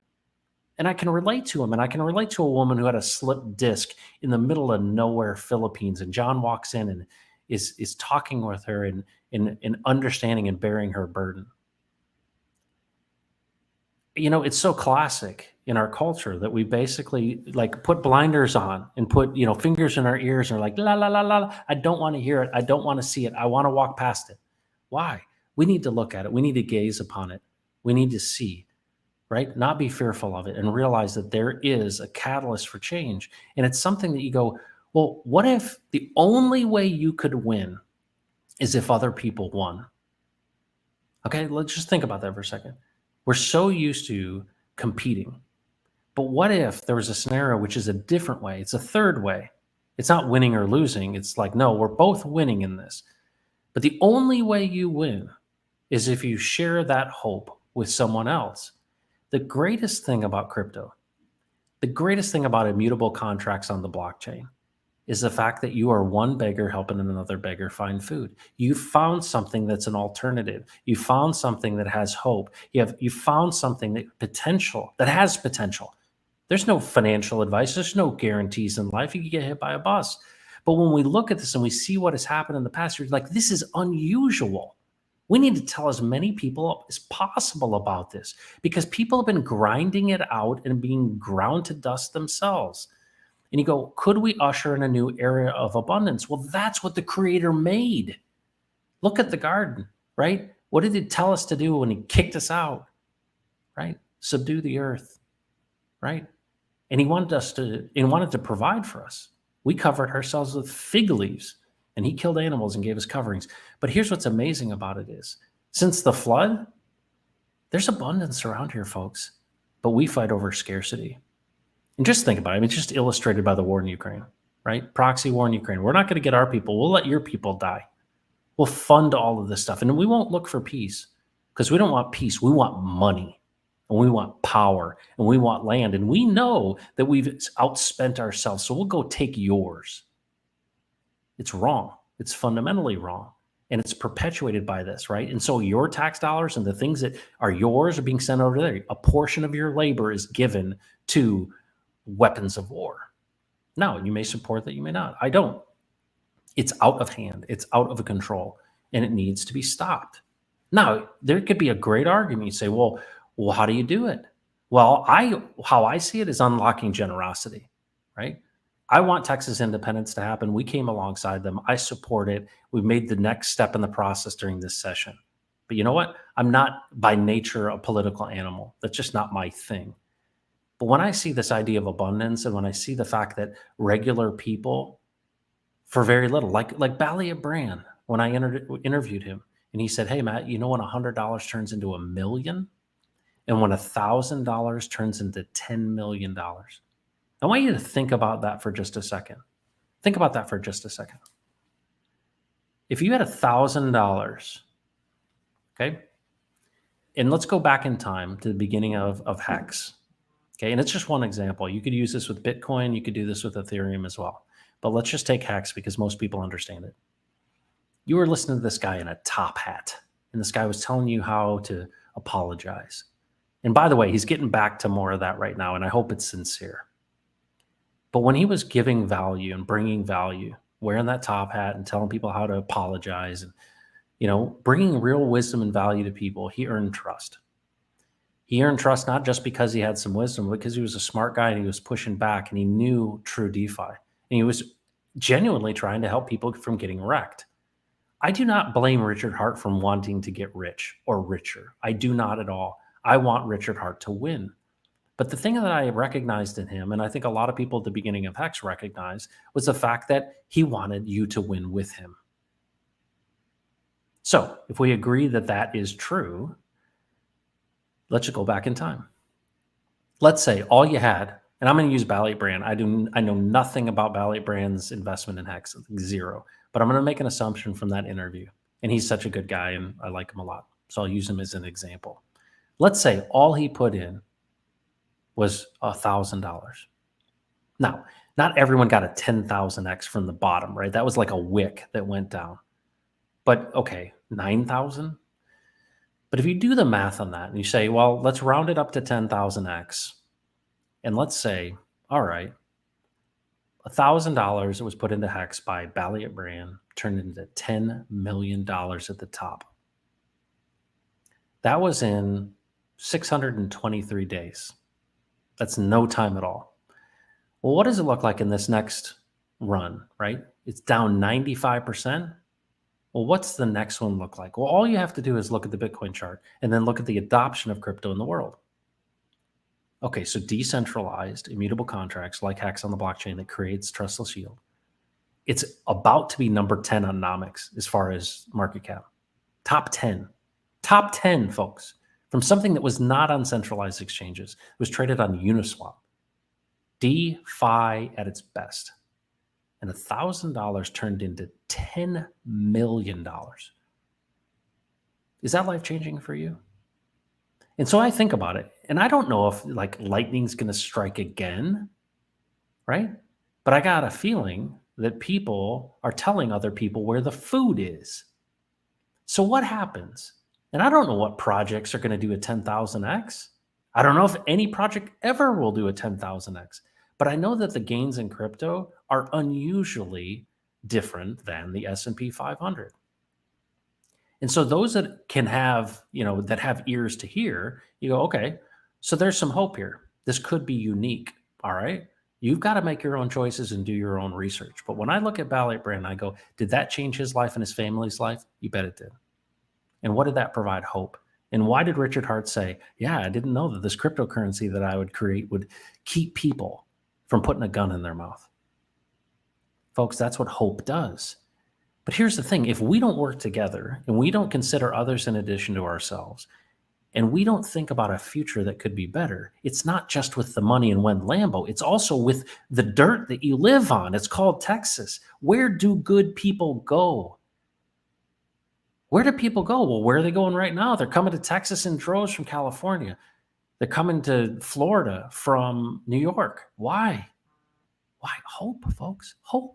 And I can relate to them. And I can relate to a woman who had a slipped disc in the middle of nowhere, Philippines. And John walks in and is talking with her and understanding and bearing her burden. It's so classic in our culture that we basically like put blinders on and put, fingers in our ears and are like, la, la, la, la. I don't want to hear it. I don't want to see it. I want to walk past it. Why? We need to look at it. We need to gaze upon it. We need to see, right? Not be fearful of it and realize that there is a catalyst for change. And it's something that you go, well, what if the only way you could win is if other people won? Okay, let's just think about that for a second. We're so used to competing. But what if there was a scenario which is a different way? It's a third way. It's not winning or losing. It's like, no, we're both winning in this. But the only way you win is if you share that hope with someone else. The greatest thing about crypto, the greatest thing about immutable contracts on the blockchain is the fact that you are one beggar helping another beggar find food. You found something that's an alternative. You found something that has hope. You found something that has potential. There's no financial advice. There's no guarantees in life. You can get hit by a bus. But when we look at this and we see what has happened in the past, you're like, this is unusual. We need to tell as many people as possible about this because people have been grinding it out and being ground to dust themselves. And you go, could we usher in a new era of abundance? Well, that's what the creator made. Look at the garden, right? What did he tell us to do when he kicked us out, right? Subdue the earth, right? And he wanted to provide for us. We covered ourselves with fig leaves and he killed animals and gave us coverings. But here's what's amazing about it is since the flood, there's abundance around here, folks, but we fight over scarcity. And just think about it. I mean, it's just illustrated by the war in Ukraine, right? Proxy war in Ukraine. We're not going to get our people. We'll let your people die. We'll fund all of this stuff. And we won't look for peace because we don't want peace. We want money and we want power and we want land. And we know that we've outspent ourselves. So we'll go take yours. It's wrong. It's fundamentally wrong. And it's perpetuated by this, right? And so your tax dollars and the things that are yours are being sent over there. A portion of your labor is given to weapons of war. Now, you may support that, you may not. I don't. It's out of hand, it's out of control, and it needs to be stopped. Now, there could be a great argument. You say, well, how do you do it? Well, how I see it is unlocking generosity, right? I want Texas independence to happen. We came alongside them. I support it. We made the next step in the process during this session. But you know what? I'm not by nature a political animal. That's just not my thing. But when I see this idea of abundance, and when I see the fact that regular people, for very little, like Ballia Brand, when I interviewed him, and he said, "Hey, Matt, you know when $100 turns into $1 million, and when $1,000 turns into $10 million?" I want you to think about that for just a second. Think about that for just a second. If you had $1,000, okay, and let's go back in time to the beginning of Hex, okay, and it's just one example. You could use this with Bitcoin. You could do this with Ethereum as well. But let's just take Hex because most people understand it. You were listening to this guy in a top hat, and this guy was telling you how to apologize. And by the way, he's getting back to more of that right now, and I hope it's sincere. But when he was giving value and bringing value, wearing that top hat and telling people how to apologize and, bringing real wisdom and value to people, he earned trust. He earned trust not just because he had some wisdom, but because he was a smart guy and he was pushing back and he knew true DeFi. And he was genuinely trying to help people from getting wrecked. I do not blame Richard Hart from wanting to get rich or richer. I do not at all. I want Richard Hart to win. But the thing that I recognized in him, and I think a lot of people at the beginning of Hex recognized, was the fact that he wanted you to win with him. So if we agree that that is true, let's just go back in time. Let's say all you had, and I'm going to use Ballet Brand. I know nothing about Ballet Brand's investment in Hex, zero. But I'm going to make an assumption from that interview. And he's such a good guy, and I like him a lot. So I'll use him as an example. Let's say all he put in was $1,000. Now, not everyone got a 10,000x from the bottom, right? That was like a wick that went down. But okay, 9,000? But if you do the math on that and you say, well, let's round it up to 10,000x. And let's say, all right, $1,000 that was put into Hex by Balliet Brand turned into $10 million at the top. That was in 623 days. That's no time at all. Well, what does it look like in this next run, right? It's down 95%. Well, what's the next one look like? Well, all you have to do is look at the Bitcoin chart and then look at the adoption of crypto in the world. Okay, so decentralized, immutable contracts like Hex on the blockchain that creates trustless yield. It's about to be number 10 on Nomics as far as market cap. Top 10. Top 10, folks. From something that was not on centralized exchanges. It was traded on Uniswap. DeFi at its best. And $1,000 turned into $10 million. Is that life-changing for you? And so I think about it, and I don't know if like lightning's going to strike again, right? But I got a feeling that people are telling other people where the food is. So what happens? And I don't know what projects are going to do a 10,000x. I don't know if any project ever will do a 10,000x. But I know that the gains in crypto are unusually different than the S&P 500. And so those that can have, that have ears to hear, you go, okay, so there's some hope here. This could be unique, all right? You've got to make your own choices and do your own research. But when I look at Ballet Brand, I go, did that change his life and his family's life? You bet it did. And what did that provide? Hope. And why did Richard Hart say, yeah, I didn't know that this cryptocurrency that I would create would keep people from putting a gun in their mouth? Folks, that's what hope does. But here's the thing. If we don't work together and we don't consider others in addition to ourselves, and we don't think about a future that could be better, it's not just with the money and when Lambo, it's also with the dirt that you live on. It's called Texas. Where do good people go? Where do people go? Well, where are they going right now? They're coming to Texas in droves from California. They're coming to Florida from New York. Why? Why? Hope, folks. Hope.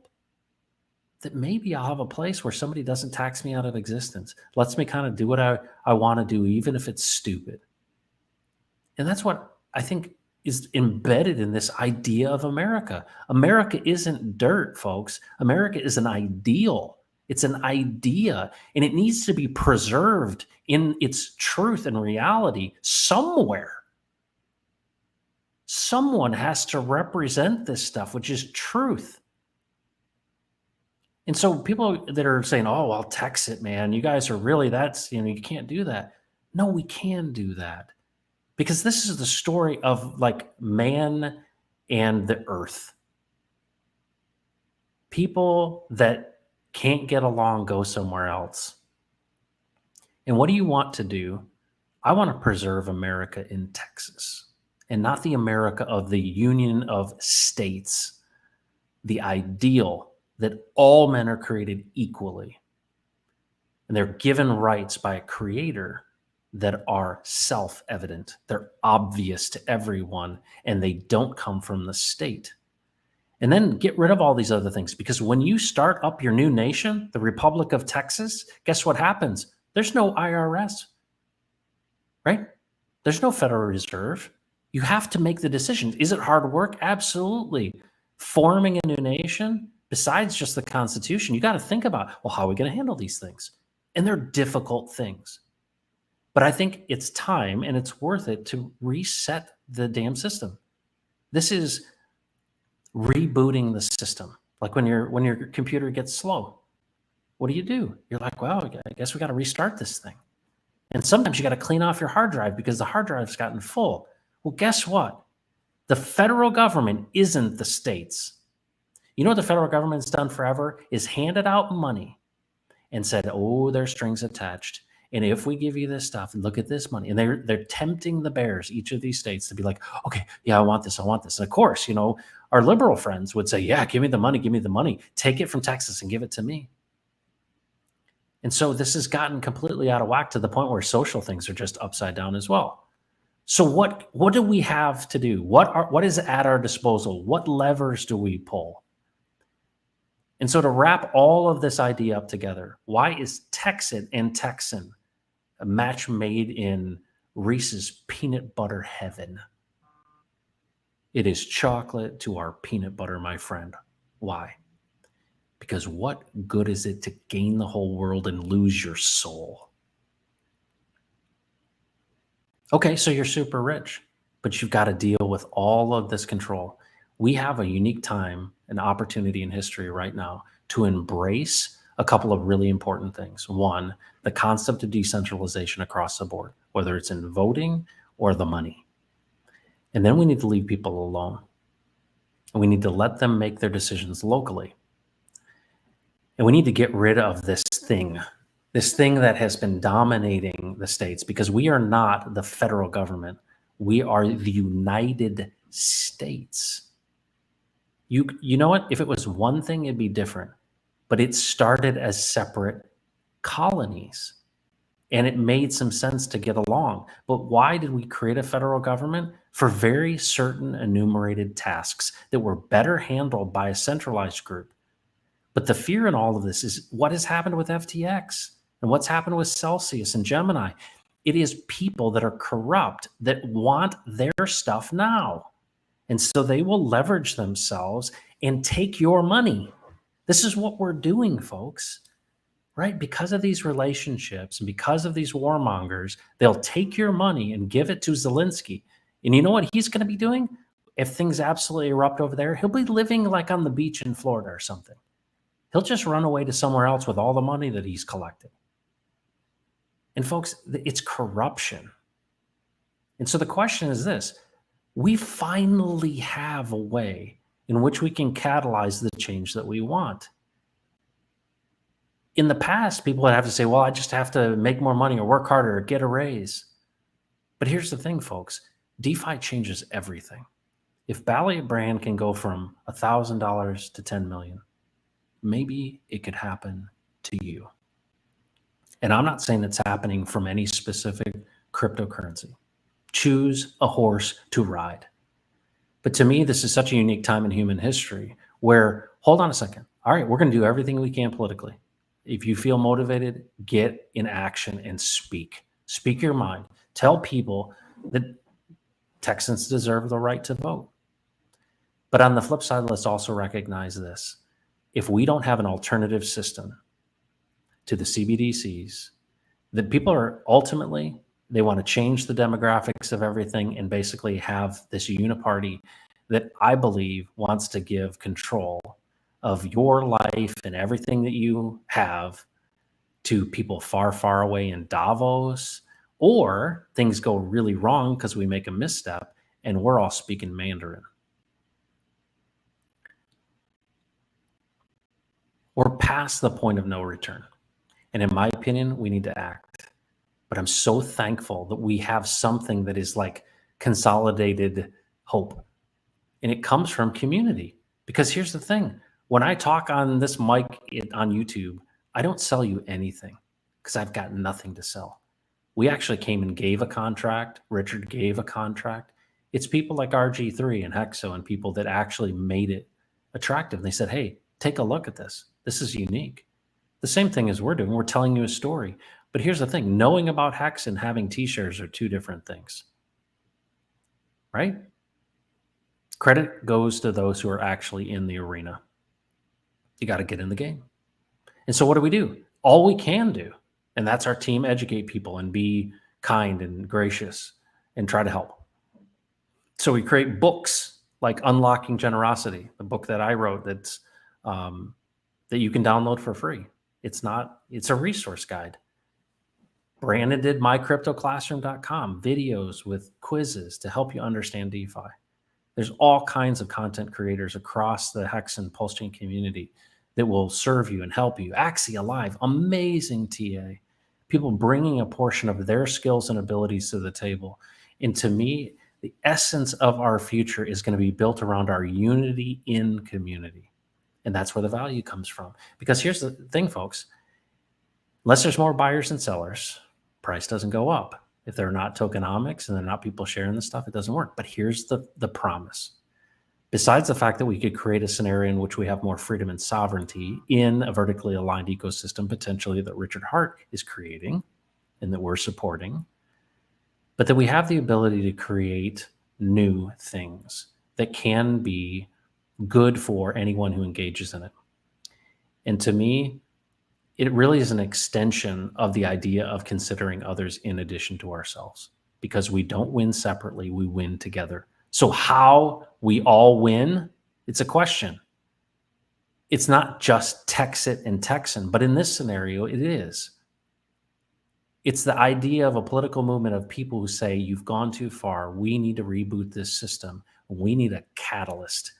That maybe I'll have a place where somebody doesn't tax me out of existence. Lets me kind of do what I want to do, even if it's stupid. And that's what I think is embedded in this idea of America. America isn't dirt, folks. America is an ideal. It's an idea, and it needs to be preserved in its truth and reality somewhere. Someone has to represent this stuff, which is truth. And so people that are saying, oh, well, Texit, man, you guys are really, you can't do that. No, we can do that. Because this is the story of like man and the earth. People that can't get along go somewhere else. And what do you want to do? I want to preserve America in Texas, and not the America of the Union of States, the ideal that all men are created equally. And they're given rights by a creator that are self-evident. They're obvious to everyone, and they don't come from the state. And then get rid of all these other things, because when you start up your new nation, the Republic of Texas, guess what happens? There's no IRS, right? There's no Federal Reserve. You have to make the decision. Is it hard work? Absolutely. Forming a new nation, besides just the Constitution, you got to think about, well, how are we going to handle these things? And they're difficult things. But I think it's time, and it's worth it, to reset the damn system. This is rebooting the system. Like when your computer gets slow, what do? You're like, well, I guess we got to restart this thing. And sometimes you got to clean off your hard drive because the hard drive's gotten full. Well, guess what? The federal government isn't the states. You know what the federal government's done forever is handed out money and said, oh, there's strings attached. And if we give you this stuff, and look at this money, and they're tempting the bears, each of these states, to be like, okay, yeah, I want this. And of course, our liberal friends would say, yeah, give me the money, take it from Texas and give it to me. And so this has gotten completely out of whack to the point where social things are just upside down as well. So what do we have to do? What is at our disposal? What levers do we pull? And so to wrap all of this idea up together, why is Texit and Texan a match made in Reese's peanut butter heaven? It is chocolate to our peanut butter, my friend. Why? Because what good is it to gain the whole world and lose your soul? Okay, so you're super rich, but you've got to deal with all of this control. We have a unique time and opportunity in history right now to embrace a couple of really important things. One, the concept of decentralization across the board, whether it's in voting or the money. And then we need to leave people alone. And we need to let them make their decisions locally. And we need to get rid of this thing that has been dominating the states, because we are not the federal government. We are the United States. You know what? If it was one thing, it'd be different. But it started as separate colonies, and it made some sense to get along. But why did we create a federal government? For very certain enumerated tasks that were better handled by a centralized group. But the fear in all of this is what has happened with FTX and what's happened with Celsius and Gemini. It is people that are corrupt that want their stuff now. And so they will leverage themselves and take your money. This is what we're doing, folks, right? Because of these relationships and because of these warmongers, they'll take your money and give it to Zelensky. And you know what he's going to be doing? If things absolutely erupt over there, he'll be living like on the beach in Florida or something. He'll just run away to somewhere else with all the money that he's collected. And folks, it's corruption. And so the question is this: we finally have a way in which we can catalyze the change that we want. In the past, people would have to say, well, I just have to make more money or work harder or get a raise. But here's the thing, folks. DeFi changes everything. If Ballet Brand can go from $1,000 to 10 million, maybe it could happen to you. And I'm not saying it's happening from any specific cryptocurrency. Choose a horse to ride. But to me, this is such a unique time in human history where, hold on a second. All right, we're going to do everything we can politically. If you feel motivated, get in action and speak. Speak your mind. Tell people that Texans deserve the right to vote. But on the flip side, let's also recognize this. If we don't have an alternative system to the CBDCs, that people are ultimately, they want to change the demographics of everything and basically have this uniparty that I believe wants to give control of your life and everything that you have to people far, far away in Davos, or things go really wrong because we make a misstep and we're all speaking Mandarin. We're past the point of no return. And in my opinion, we need to act. But I'm so thankful that we have something that is like consolidated hope. And it comes from community. Because here's the thing. When I talk on this mic on YouTube, I don't sell you anything because I've got nothing to sell. We actually came and gave a contract. Richard gave a contract. It's people like RG3 and Hexo and people that actually made it attractive. And they said, hey, take a look at this. This is unique. The same thing as we're doing. We're telling you a story. But here's the thing. Knowing about Hex and having T-shares are two different things. Right? Credit goes to those who are actually in the arena. You got to get in the game. And so what do? All we can do, and that's our team, educate people and be kind and gracious and try to help. So we create books like Unlocking Generosity, the book that I wrote that's that you can download for free. It's a resource guide. Brandon did mycryptoclassroom.com, videos with quizzes to help you understand DeFi. There's all kinds of content creators across the Hex and Pulse Chain community that will serve you and help you. Axie Live, amazing TA. People bringing a portion of their skills and abilities to the table. And to me, the essence of our future is going to be built around our unity in community. And that's where the value comes from. Because here's the thing, folks. Unless there's more buyers and sellers, price doesn't go up. If they're not tokenomics and they're not people sharing the stuff, it doesn't work. But here's the promise. Besides the fact that we could create a scenario in which we have more freedom and sovereignty in a vertically aligned ecosystem, potentially that Richard Hart is creating and that we're supporting, but that we have the ability to create new things that can be good for anyone who engages in it. And to me, it really is an extension of the idea of considering others in addition to ourselves, because we don't win separately, we win together. So how we all win, it's a question. It's not just Texit and Texan, but in this scenario, it is. It's the idea of a political movement of people who say, you've gone too far. We need to reboot this system. We need a catalyst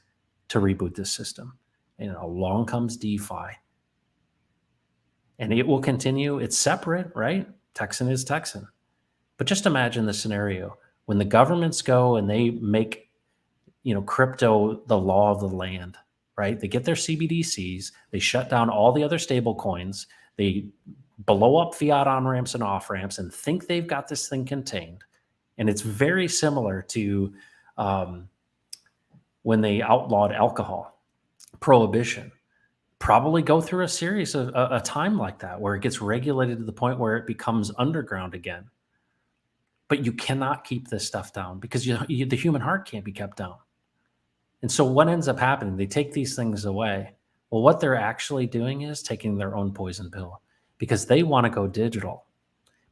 to reboot this system. And along comes DeFi. And it will continue. It's separate, right? Texan is Texan. But just imagine the scenario when the governments go and they make, crypto the law of the land, right? They get their CBDCs, they shut down all the other stable coins, they blow up fiat on-ramps and off-ramps and think they've got this thing contained. And it's very similar to when they outlawed alcohol, prohibition. Probably go through a series of a time like that where it gets regulated to the point where it becomes underground again. But you cannot keep this stuff down because the human heart can't be kept down. And so what ends up happening, they take these things away. Well, what they're actually doing is taking their own poison pill because they want to go digital.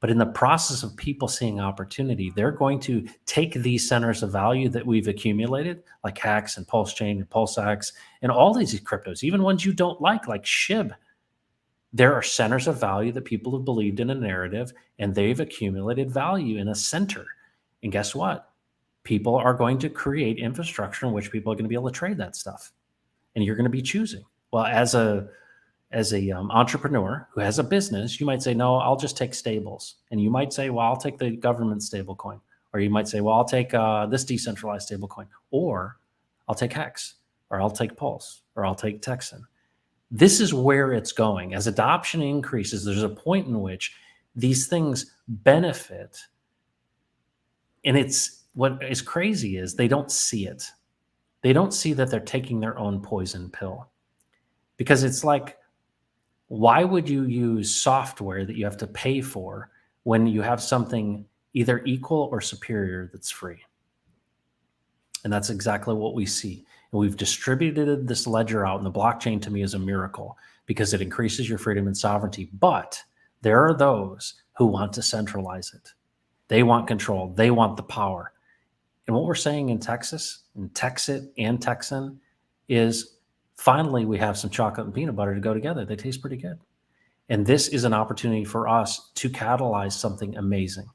But in the process of people seeing opportunity, they're going to take these centers of value that we've accumulated, like Hex and Pulse Chain and PulseX and all these cryptos, even ones you don't like SHIB. There are centers of value that people have believed in a narrative, and they've accumulated value in a center. And guess what? People are going to create infrastructure in which people are going to be able to trade that stuff. And you're going to be choosing. Well, as a entrepreneur who has a business, you might say, no, I'll just take stables. And you might say, well, I'll take the government stable coin. Or you might say, well, I'll take this decentralized stable coin. Or I'll take Hex. Or I'll take Pulse. Or I'll take Texan. This is where it's going. As adoption increases, there's a point in which these things benefit. And what is crazy is they don't see it. They don't see that they're taking their own poison pill. Because it's like, why would you use software that you have to pay for when you have something either equal or superior that's free? And that's exactly what we see. And we've distributed this ledger out, and the blockchain to me is a miracle because it increases your freedom and sovereignty. But there are those who want to centralize it. They want control. They want the power. And what we're saying in Texas, in Texit and Texan, is finally we have some chocolate and peanut butter to go together. They taste pretty good. And this is an opportunity for us to catalyze something amazing.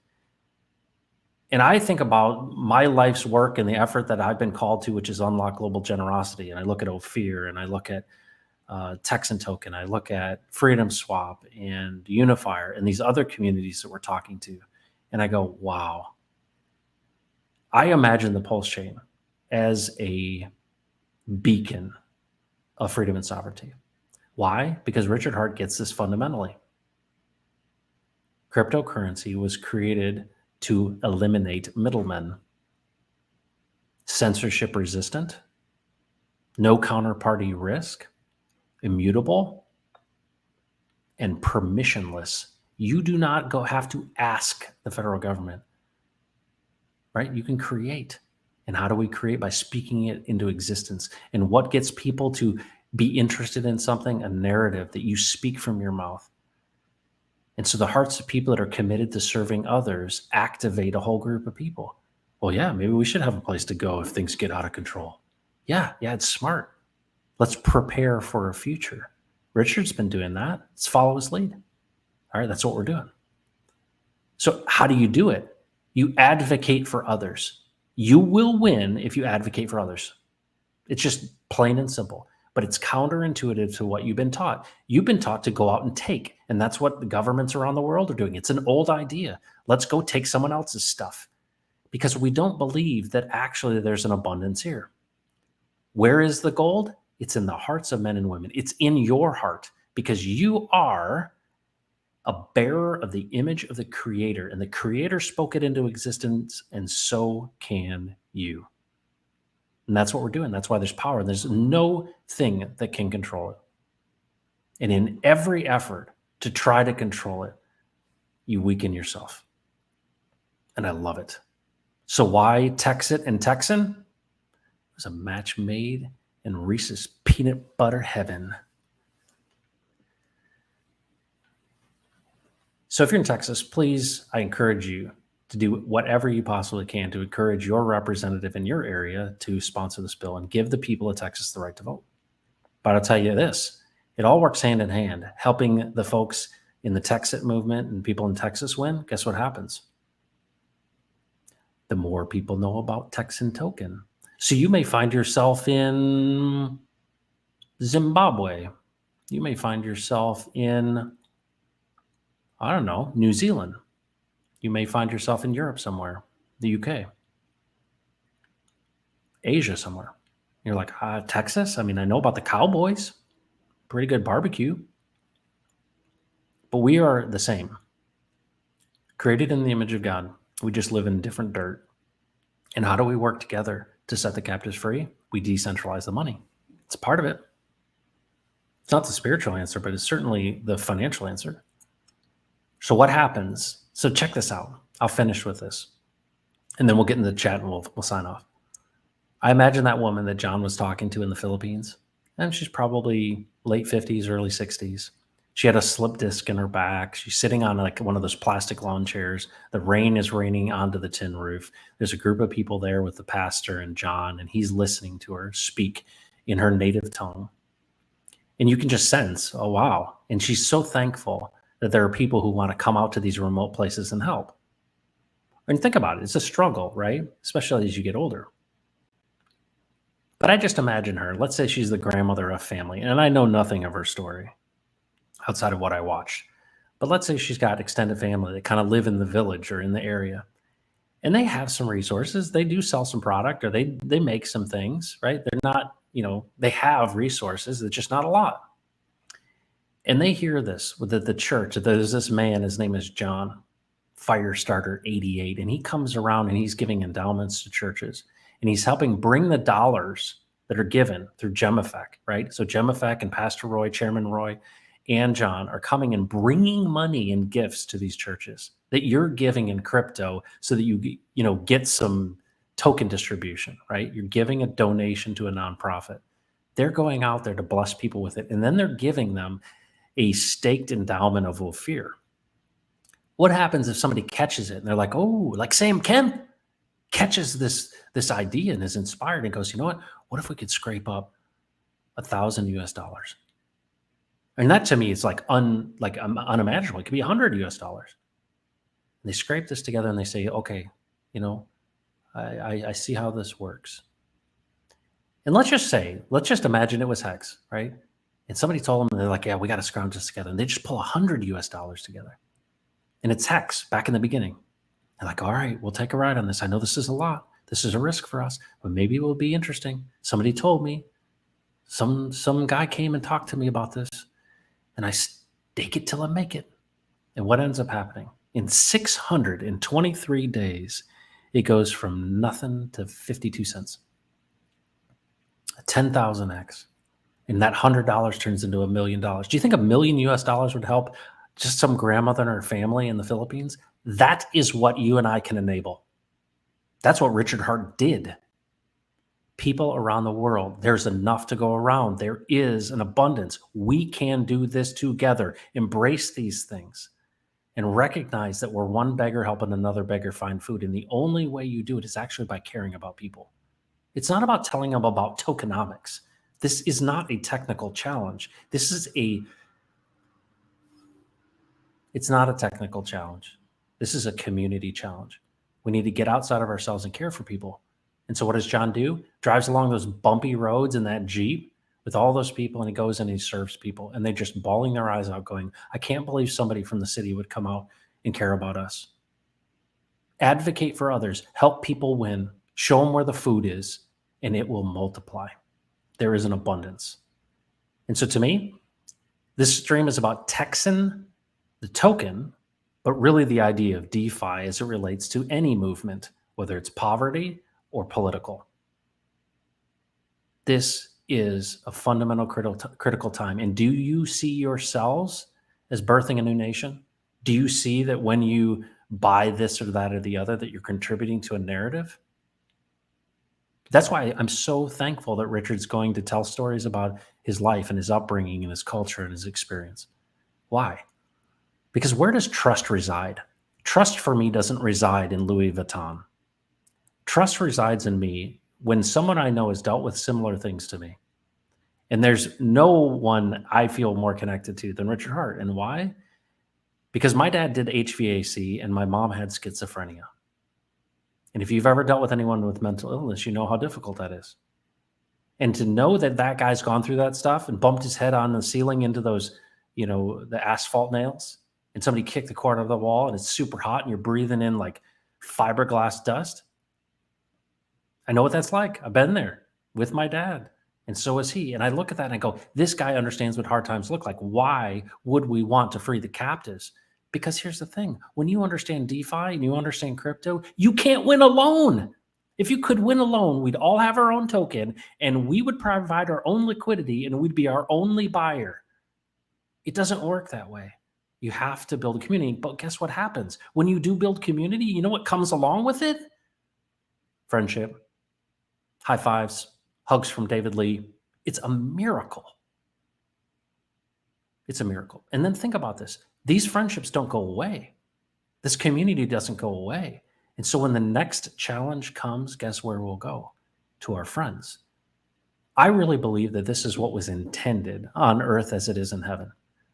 And I think about my life's work and the effort that I've been called to, which is unlock global generosity. And I look at Ophir, and I look at Texan Token, I look at Freedom Swap and Unifier and these other communities that we're talking to. And I go, wow. I imagine the Pulse Chain as a beacon of freedom and sovereignty. Why? Because Richard Hart gets this fundamentally. Cryptocurrency was created to eliminate middlemen, censorship resistant, no counterparty risk, immutable, and permissionless. You do not have to ask the federal government, right? You can create. And how do we create? By speaking it into existence. And what gets people to be interested in something? A narrative that you speak from your mouth. And so the hearts of people that are committed to serving others activate a whole group of people. Well, yeah, maybe we should have a place to go if things get out of control. Yeah, it's smart. Let's prepare for a future. Richard's been doing that. Let's follow his lead. All right, that's what we're doing. So how do you do it? You advocate for others. You will win if you advocate for others. It's just plain and simple. But it's counterintuitive to what you've been taught. You've been taught to go out and take, and that's what the governments around the world are doing. It's an old idea. Let's go take someone else's stuff because we don't believe that actually there's an abundance here. Where is the gold? It's in the hearts of men and women. It's in your heart because you are a bearer of the image of the Creator, and the Creator spoke it into existence, and so can you. And that's what we're doing. That's why there's power. There's no thing that can control it. And in every effort to try to control it, you weaken yourself. And I love it. So why Texit and Texan? It was a match made in Reese's peanut butter heaven. So if you're in Texas, please, I encourage you to do whatever you possibly can to encourage your representative in your area to sponsor this bill and give the people of Texas the right to vote. But I'll tell you this, it all works hand in hand. Helping the folks in the Texit movement and people in Texas win, guess what happens? The more people know about Texan Token. So you may find yourself in Zimbabwe. You may find yourself in, I don't know, New Zealand. You may find yourself in Europe somewhere, the UK, Asia somewhere. You're like, Texas? I mean, I know about the Cowboys. Pretty good barbecue. But we are the same. Created in the image of God. We just live in different dirt. And how do we work together to set the captives free? We decentralize the money. It's a part of it. It's not the spiritual answer, but it's certainly the financial answer. So what happens? So check this out. I'll finish with this. And then we'll get in the chat and we'll sign off. I imagine that woman that John was talking to in the Philippines, and she's probably late 50s, early 60s. She had a slip disc in her back. She's sitting on like one of those plastic lawn chairs. The rain is raining onto the tin roof. There's a group of people there with the pastor and John, and he's listening to her speak in her native tongue. And you can just sense, oh, wow. And she's so thankful that there are people who want to come out to these remote places and help. And think about it. It's a struggle, right? Especially as you get older. But I just imagine her. Let's say she's the grandmother of family. And I know nothing of her story outside of what I watched. But let's say she's got extended family that kind of live in the village or in the area. And they have some resources. They do sell some product or they make some things, right? They're not, they have resources. It's just not a lot. And they hear this with the church. There's this man, his name is John, Firestarter 88. And he comes around and he's giving endowments to churches. And he's helping bring the dollars that are given through GemEffect, right? So GemEffect and Pastor Roy, Chairman Roy, and John are coming and bringing money and gifts to these churches that you're giving in crypto so that you get some token distribution, right? You're giving a donation to a nonprofit. They're going out there to bless people with it, and then they're giving them a staked endowment of fear. What happens if somebody catches it and they're like, oh, like Sam Kemp catches this idea and is inspired and goes, you know what if we could scrape up $1,000 US? And that to me is like unimaginable. It could be $100 US. And they scrape this together and they say, okay, I see how this works. And let's just imagine it was Hex, right? And somebody told them, and they're like, yeah, we got to scrounge this together. And they just pull $100 US together. And it's Hex back in the beginning. They're like, all right, we'll take a ride on this. I know this is a lot. This is a risk for us, but maybe it will be interesting. Somebody told me, some guy came and talked to me about this, and I stake it till I make it. And what ends up happening? In 623 days, it goes from nothing to 52 cents. 10,000x. And that $100 turns into $1 million. Do you think $1 million US would help just some grandmother and her family in the Philippines? That is what you and I can enable. That's what Richard Hart did. People around the world, there's enough to go around. There is an abundance. We can do this together. Embrace these things and recognize that we're one beggar helping another beggar find food. And the only way you do it is actually by caring about people. It's not about telling them about tokenomics. This is not a technical challenge. It's not a technical challenge. This is a community challenge. We need to get outside of ourselves and care for people. And so what does John do? Drives along those bumpy roads in that Jeep with all those people, and he goes and he serves people. And they're just bawling their eyes out going, I can't believe somebody from the city would come out and care about us. Advocate for others. Help people win. Show them where the food is, and it will multiply. There is an abundance. And so to me, this stream is about Texan, the token, but really the idea of DeFi as it relates to any movement, whether it's poverty or political. This is a fundamental critical time. And do you see yourselves as birthing a new nation? Do you see that when you buy this or that or the other, that you're contributing to a narrative? That's why I'm so thankful that Richard's going to tell stories about his life and his upbringing and his culture and his experience. Why? Because where does trust reside? Trust for me doesn't reside in Louis Vuitton. Trust resides in me when someone I know has dealt with similar things to me. And there's no one I feel more connected to than Richard Hart. And why? Because my dad did HVAC and my mom had schizophrenia. And if you've ever dealt with anyone with mental illness, you know how difficult that is. And to know that that guy's gone through that stuff and bumped his head on the ceiling into those, the asphalt nails, and somebody kicked the cord out of the wall and it's super hot and you're breathing in like fiberglass dust. I know what that's like. I've been there with my dad, and so is he. And I look at that and I go, this guy understands what hard times look like. Why would we want to free the captives? Because here's the thing. When you understand DeFi and you understand crypto, you can't win alone. If you could win alone, we'd all have our own token and we would provide our own liquidity and we'd be our only buyer. It doesn't work that way. You have to build a community. But guess what happens? When you do build community, you know what comes along with it? Friendship, high fives, hugs from David Lee. It's a miracle. It's a miracle. And then think about this. These friendships don't go away. This community doesn't go away. And so when the next challenge comes, guess where we'll go? To our friends. I really believe that this is what was intended on earth as it is in heaven.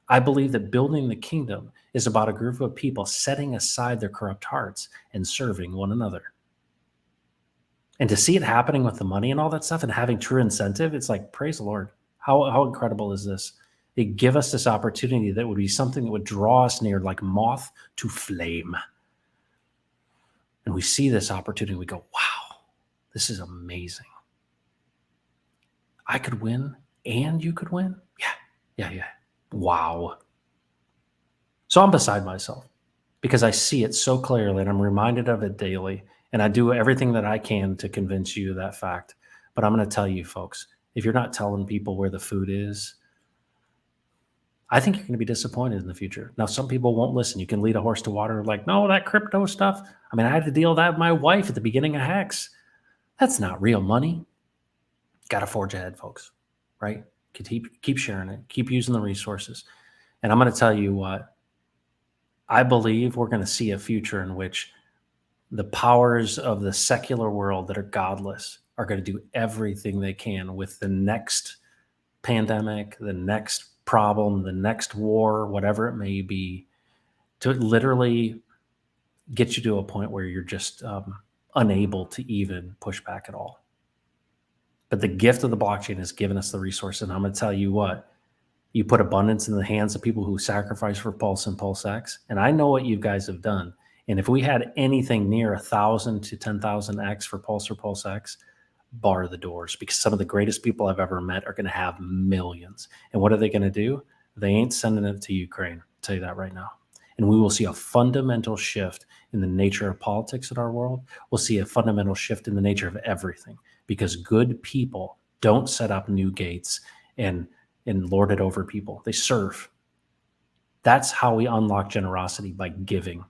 I believe that building the kingdom is about a group of people setting aside their corrupt hearts and serving one another. And to see it happening with the money and all that stuff and having true incentive, it's like, praise the Lord. How incredible is this? They give us this opportunity that would be something that would draw us near like moth to flame. And we see this opportunity, we go, wow, this is amazing. I could win and you could win? Yeah. Wow. So I'm beside myself because I see it so clearly and I'm reminded of it daily. And I do everything that I can to convince you of that fact. But I'm going to tell you, folks, if you're not telling people where the food is, I think you're going to be disappointed in the future. Now, some people won't listen. You can lead a horse to water like, no, that crypto stuff. I mean, I had to deal with that with my wife at the beginning of Hex. That's not real money. Got to forge ahead, folks, right? Keep sharing it, keep using the resources. And I'm going to tell you what, I believe we're going to see a future in which the powers of the secular world that are godless are going to do everything they can with the next pandemic, the next problem, the next war, whatever it may be, to literally get you to a point where you're just unable to even push back at all. But the gift of the blockchain has given us the resource. And I'm going to tell you what, you put abundance in the hands of people who sacrifice for Pulse and PulseX. And I know what you guys have done. And if we had anything near 1,000 to 10,000x for Pulse or PulseX, bar the doors, because some of the greatest people I've ever met are going to have millions. And what are they going to do? They ain't sending it to Ukraine. I'll tell you that right now. And we will see a fundamental shift in the nature of politics in our world. We'll see a fundamental shift in the nature of everything, because good people don't set up new gates and lord it over people. They serve. That's how we unlock generosity, by giving.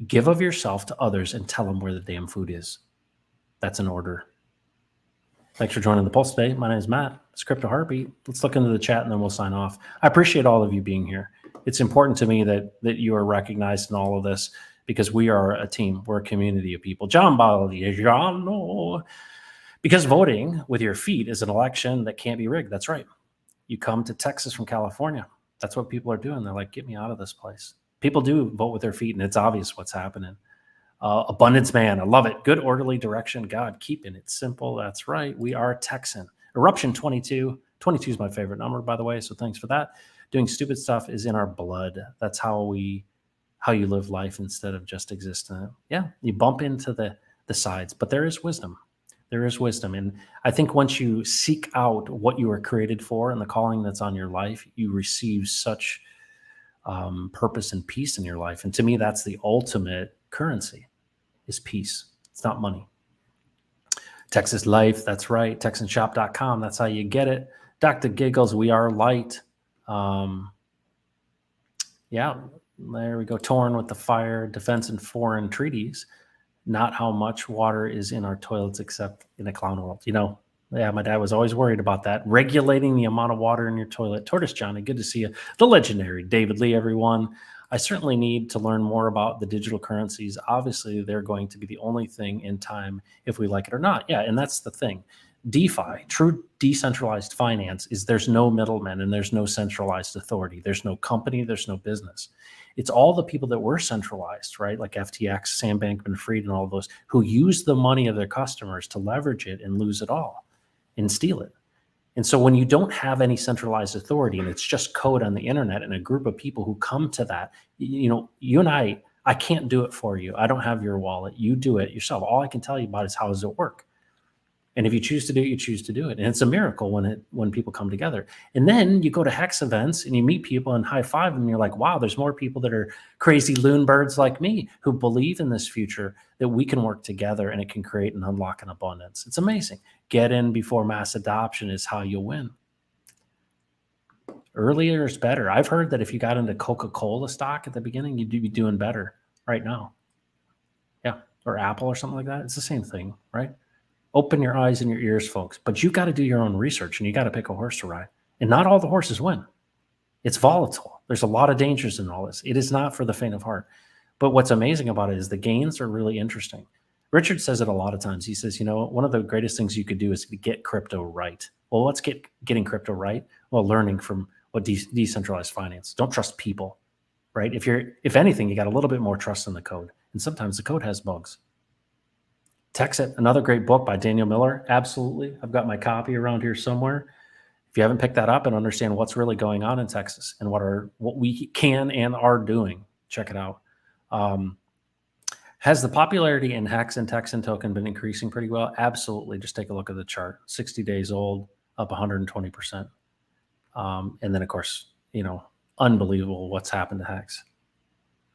Give of yourself to others and tell them where the damn food is. That's an order. Thanks for joining the Pulse today. My name is Matt. It's Crypto Heartbeat. Let's look into the chat and then we'll sign off. I appreciate all of you being here. It's important to me that you are recognized in all of this, because we are a team. We're a community of people. John Baligiano. Because voting with your feet is an election that can't be rigged. That's right. You come to Texas from California. That's what people are doing. They're like, get me out of this place. People do vote with their feet, and it's obvious what's happening. Abundance man, I love it. Good orderly direction. God, keeping it simple. That's right. We are Texan. Eruption 22. 22 is my favorite number, by the way, so thanks for that. Doing stupid stuff is in our blood. That's how you live life instead of just existing. Yeah, you bump into the sides, but there is wisdom. There is wisdom. And I think once you seek out what you were created for and the calling that's on your life, you receive such purpose and peace in your life. And to me, that's the ultimate currency, is peace. It's not money. Texas Life, that's right. TexanShop.com, that's how you get it. Dr. Giggles, we are light. Yeah, there we go. Torn with the fire, defense and foreign treaties. Not how much water is in our toilets except in a clown world. Yeah, my dad was always worried about that. Regulating the amount of water in your toilet. Tortoise Johnny, good to see you. The legendary David Lee, everyone. I certainly need to learn more about the digital currencies. Obviously, they're going to be the only thing in time if we like it or not. Yeah, and that's the thing. DeFi, true decentralized finance, is there's no middlemen and there's no centralized authority. There's no company, there's no business. It's all the people that were centralized, right? Like FTX, Sam Bankman-Fried, and all those who use the money of their customers to leverage it and lose it all and steal it. And so when you don't have any centralized authority and it's just code on the internet and a group of people who come to that, you and I can't do it for you. I don't have your wallet. You do it yourself. All I can tell you about is how does it work? And if you choose to do it, you choose to do it. And it's a miracle when people come together. And then you go to Hex events and you meet people and high five them. And you're like, wow, there's more people that are crazy loon birds like me who believe in this future, that we can work together and it can create and unlock an abundance. It's amazing. Get in before mass adoption is how you win. Earlier is better. I've heard that if you got into Coca-Cola stock at the beginning, you'd be doing better right now. Yeah. Or Apple or something like that. It's the same thing, right? Open your eyes and your ears, folks. But you got to do your own research and you got to pick a horse to ride. And not all the horses win. It's volatile. There's a lot of dangers in all this. It is not for the faint of heart. But what's amazing about it is the gains are really interesting. Richard says it a lot of times. He says, one of the greatest things you could do is get crypto right. Well, let's getting crypto right. Well, learning from what decentralized finance. Don't trust people, right? If anything, you got a little bit more trust in the code. And sometimes the code has bugs. Texit, another great book by Daniel Miller. Absolutely. I've got my copy around here somewhere. If you haven't picked that up and understand what's really going on in Texas and what we can and are doing, check it out. Has the popularity in Hex and Texan token been increasing pretty well? Absolutely. Just take a look at the chart. 60 days old, up 120%. And then, of course, unbelievable what's happened to Hex.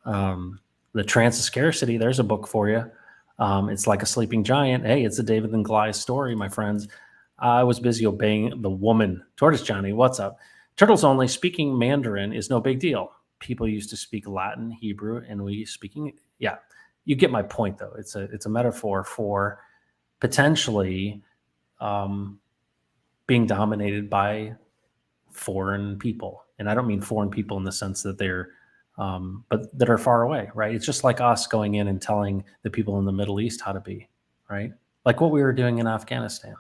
The Trance of Scarcity, there's a book for you. It's like a sleeping giant. Hey, it's a David and Goliath story, my friends. I was busy obeying the woman. Tortoise Johnny, what's up? Turtles only. Speaking Mandarin is no big deal. People used to speak Latin, Hebrew, and we speaking. Yeah, you get my point, though. It's a metaphor for potentially being dominated by foreign people. And I don't mean foreign people in the sense that they're, but that are far away, right? It's just like us going in and telling the people in the Middle East how to be, right? Like what we were doing in Afghanistan,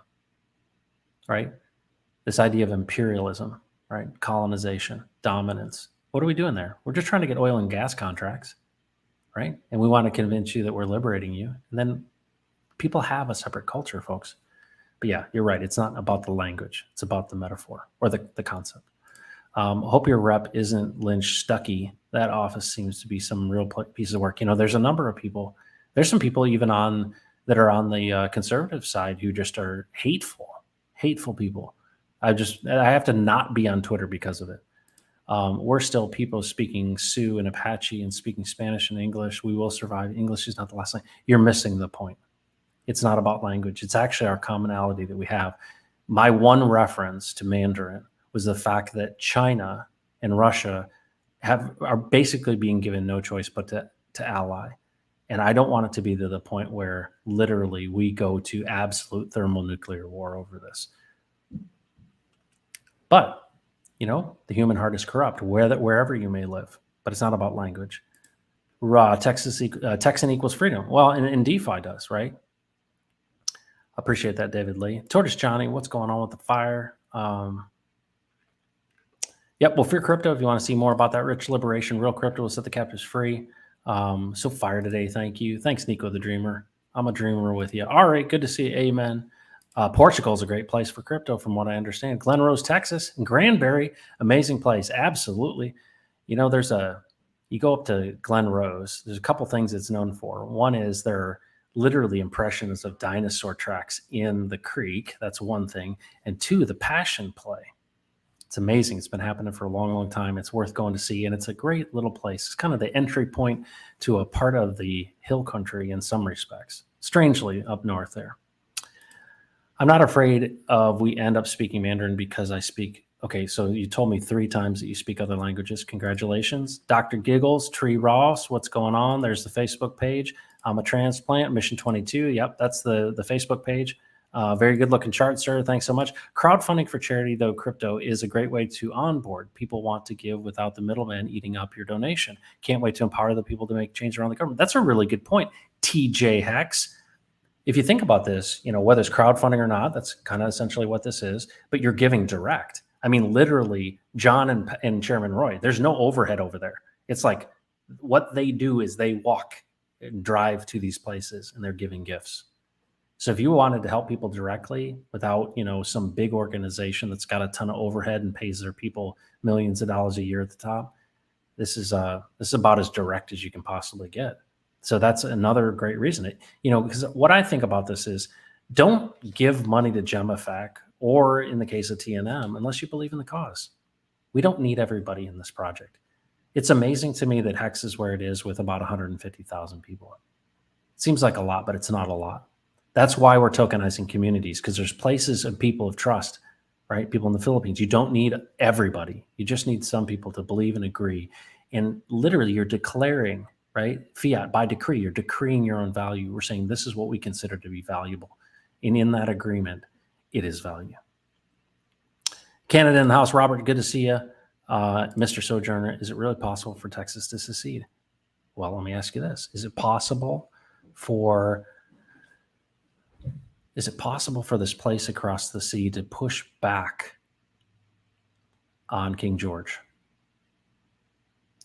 right? This idea of imperialism, right? Colonization, dominance. What are we doing there? We're just trying to get oil and gas contracts, right? And we want to convince you that we're liberating you. And then people have a separate culture, folks. But yeah, you're right. It's not about the language. It's about the metaphor or the concept. Hope your rep isn't Lynch Stuckey. That office seems to be some real piece of work. You know, there's a number of people. There's some people even on that are on the conservative side who just are hateful people. I have to not be on Twitter because of it. We're still people speaking Sioux and Apache and speaking Spanish and English. We will survive. English is not the last thing. You're missing the point. It's not about language. It's actually our commonality that we have. My one reference to Mandarin was the fact that China and Russia are basically being given no choice but to ally. And I don't want it to be to the point where literally we go to absolute thermonuclear war over this. But, you know, the human heart is corrupt wherever you may live, but it's not about language. Texan equals freedom. Well, and DeFi does, right? Appreciate that, David Lee. Tortoise Johnny, what's going on with the fire? Yep, well, Fear Crypto, if you want to see more about that rich liberation, Real Crypto will set the captives free. So fire today, thank you. Thanks, Nico the Dreamer. I'm a dreamer with you. All right, good to see you. Amen. Portugal is a great place for crypto, from what I understand. Glen Rose, Texas, and Granbury, amazing place. Absolutely. You know, you go up to Glen Rose, there's a couple things it's known for. One is there are literally impressions of dinosaur tracks in the creek. That's one thing. And two, the Passion Play. It's amazing. It's been happening for a long, long time. It's worth going to see, and it's a great little place. It's kind of the entry point to a part of the hill country in some respects, strangely up north there. I'm not afraid of we end up speaking Mandarin because I speak. Okay, so you told me 3 times that you speak other languages. Congratulations. Dr. Giggles, Tree Ross, what's going on? There's the Facebook page. I'm a transplant, Mission 22. Yep, that's the Facebook page. Very good looking chart, sir. Thanks so much. Crowdfunding for charity, though, crypto is a great way to onboard. People want to give without the middleman eating up your donation. Can't wait to empower the people to make change around the government. That's a really good point, TJ Hex. If you think about this, you know, whether it's crowdfunding or not, that's kind of essentially what this is, but you're giving direct. I mean, literally, John and Chairman Roy, there's no overhead over there. It's like what they do is they walk and drive to these places and they're giving gifts. So if you wanted to help people directly without, you know, some big organization that's got a ton of overhead and pays their people millions of dollars a year at the top, this is about as direct as you can possibly get. So that's another great reason. Because what I think about this is, don't give money to GemFAQ or in the case of TNM unless you believe in the cause. We don't need everybody in this project. It's amazing to me that Hex is where it is with about 150,000 people. It seems like a lot, but it's not a lot. That's why we're tokenizing communities, because there's places and people of trust, right? People in the Philippines. You don't need everybody. You just need some people to believe and agree. And literally you're declaring, right? Fiat by decree, you're decreeing your own value. We're saying this is what we consider to be valuable. And in that agreement, it is value. Canada in the house, Robert, good to see you. Mr. Sojourner, is it really possible for Texas to secede? Well, let me ask you this. Is it possible for this place across the sea to push back on King George?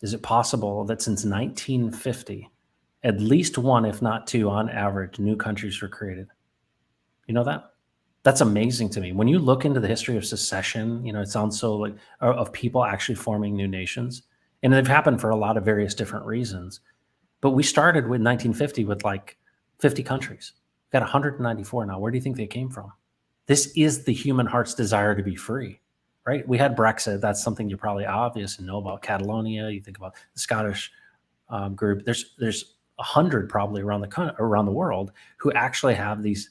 Is it possible that since 1950, at least one, if not two, on average, new countries were created? You know that? That's amazing to me. When you look into the history of secession, you know, it sounds so like of people actually forming new nations. And they've happened for a lot of various different reasons. But we started with 1950 with like 50 countries. We've got 194 now. Where do you think they came from? This is the human heart's desire to be free, right? We had Brexit. That's something you're probably obvious and know about. Catalonia. You think about the Scottish group. There's 100 probably around the world who actually have these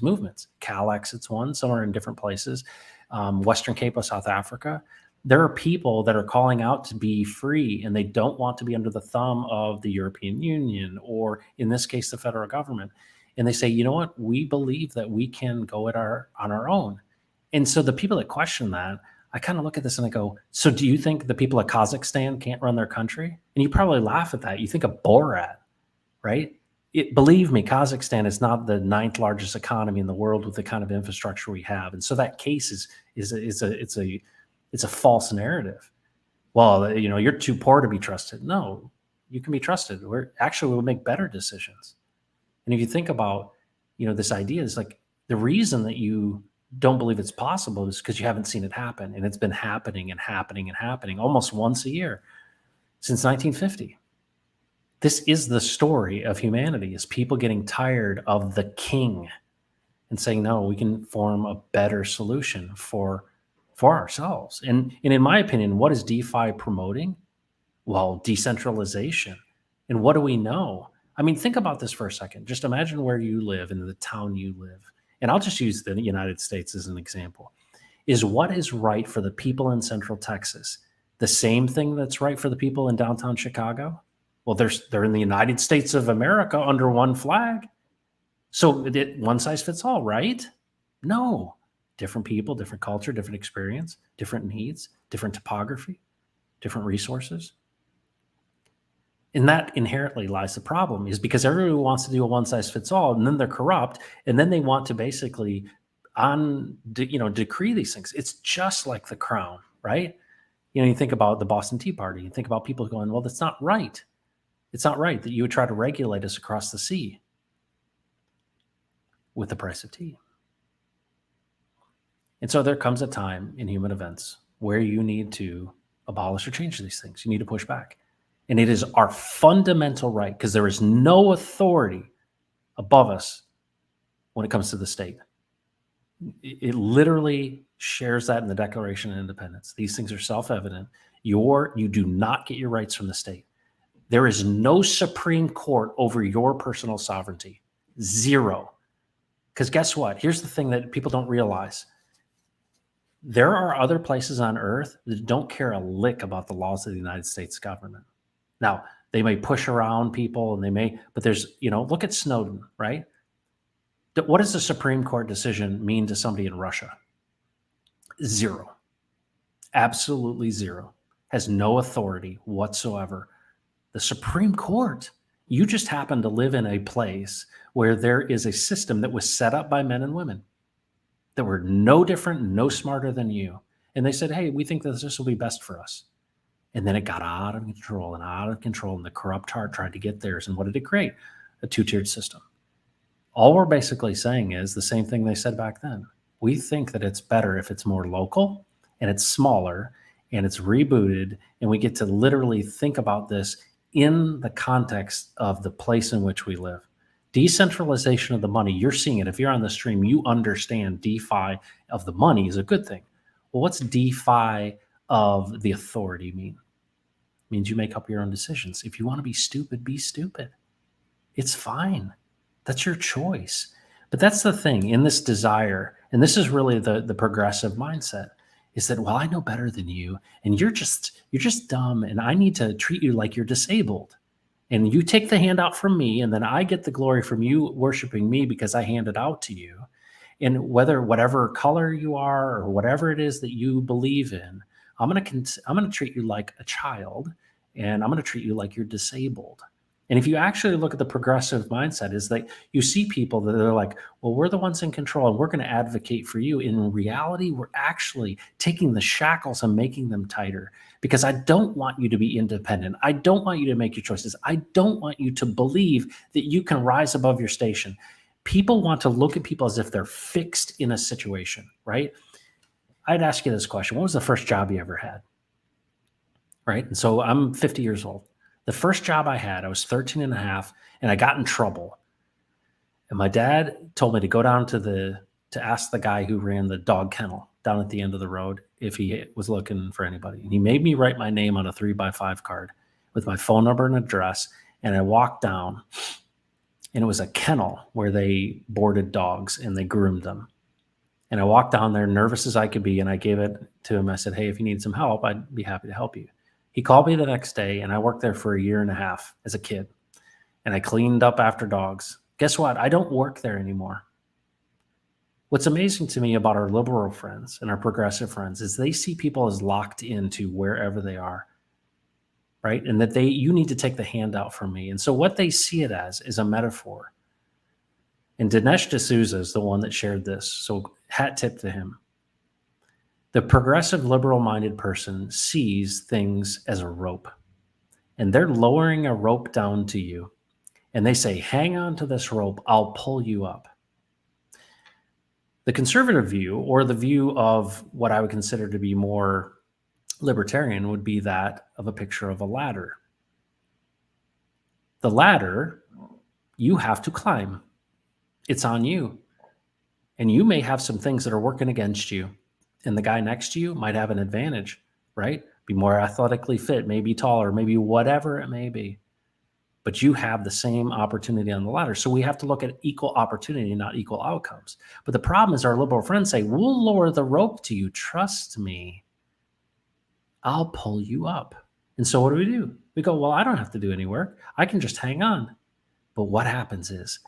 movements. Calex, it's one. Some are in different places. Western Cape of South Africa. There are people that are calling out to be free, and they don't want to be under the thumb of the European Union, or in this case, the federal government. and they say, you know what, we believe that we can go on our own. And so the people that question that, I kind of look at this and I go, so do you think the people of Kazakhstan can't run their country? And you probably laugh at that. You think of Borat, right? Believe me, Kazakhstan is not the 9th largest economy in the world with the kind of infrastructure we have. And so that case it's a false narrative. Well, you're too poor to be trusted. No, you can be trusted. We'll make better decisions. And if you think about, this idea is like the reason that you don't believe it's possible is because you haven't seen it happen. And it's been happening and happening and happening almost once a year since 1950. This is the story of humanity, is people getting tired of the king and saying, no, we can form a better solution for ourselves. And in my opinion, what is DeFi promoting? Well, decentralization. And what do we know? I mean, think about this for a second. Just imagine where you live, in the town you live. And I'll just use the United States as an example. Is what is right for the people in Central Texas the same thing that's right for the people in downtown Chicago? Well, they're in the United States of America under one flag. So one size fits all, right? No. Different people, different culture, different experience, different needs, different topography, different resources. And that inherently lies the problem, is because everybody wants to do a one size fits all, and then they're corrupt, and then they want to basically decree these things. It's just like the crown, right? You think about the Boston Tea Party, you think about people going, well, that's not right. It's not right that you would try to regulate us across the sea with the price of tea. And so there comes a time in human events where you need to abolish or change these things. You need to push back. And it is our fundamental right, because there is no authority above us when it comes to the state. It literally shares that in the Declaration of Independence. These things are self-evident. You do not get your rights from the state. There is no Supreme Court over your personal sovereignty. Zero. Because guess what? Here's the thing that people don't realize. There are other places on earth that don't care a lick about the laws of the United States government. Now, they may push around people but there's, look at Snowden, right? What does the Supreme Court decision mean to somebody in Russia? Zero. Absolutely zero. Has no authority whatsoever. The Supreme Court, you just happen to live in a place where there is a system that was set up by men and women that were no different, no smarter than you. And they said, hey, we think that this will be best for us. And then it got out of control, and the corrupt heart tried to get theirs. And what did it create? A two-tiered system. All we're basically saying is the same thing they said back then. We think that it's better if it's more local and it's smaller and it's rebooted, and we get to literally think about this in the context of the place in which we live. Decentralization of the money, you're seeing it. If you're on the stream, you understand DeFi of the money is a good thing. Well, what's DeFi of the authority mean? It means you make up your own decisions. If you want to be stupid, be stupid. It's fine. That's your choice. But that's the thing in this desire, and this is really the progressive mindset, is that, well, I know better than you, and you're just dumb, and I need to treat you like you're disabled. And you take the handout from me, and then I get the glory from you worshiping me because I hand it out to you. And whatever color you are or whatever it is that you believe in, I'm going to treat you like a child, and I'm going to treat you like you're disabled. And if you actually look at the progressive mindset, is that you see people that are like, well, we're the ones in control and we're going to advocate for you. In reality, we're actually taking the shackles and making them tighter, because I don't want you to be independent. I don't want you to make your choices. I don't want you to believe that you can rise above your station. People want to look at people as if they're fixed in a situation, right? I'd ask you this question. What was the first job you ever had? Right? And so I'm 50 years old. The first job I had, I was 13 and a half, and I got in trouble. And my dad told me to go down to ask the guy who ran the dog kennel down at the end of the road if he was looking for anybody. And he made me write my name on a 3x5 card with my phone number and address. And I walked down, and it was a kennel where they boarded dogs and they groomed them. And I walked down there nervous as I could be, and I gave it to him. I said, hey, if you need some help, I'd be happy to help you. He called me the next day, and I worked there for a year and a half as a kid. And I cleaned up after dogs. Guess what? I don't work there anymore. What's amazing to me about our liberal friends and our progressive friends is they see people as locked into wherever they are, right? And that you need to take the handout from me. And so what they see it as is a metaphor. And Dinesh D'Souza is the one that shared this. So hat tip to him. The progressive liberal-minded person sees things as a rope. And they're lowering a rope down to you. And they say, hang on to this rope, I'll pull you up. The conservative view, or the view of what I would consider to be more libertarian, would be that of a picture of a ladder. The ladder, you have to climb. It's on you. And you may have some things that are working against you. And the guy next to you might have an advantage, right? Be more athletically fit, maybe taller, maybe whatever it may be. But you have the same opportunity on the ladder. So we have to look at equal opportunity, not equal outcomes. But the problem is our liberal friends say, we'll lower the rope to you. Trust me. I'll pull you up. And so what do? We go, well, I don't have to do any work. I can just hang on. But what happens is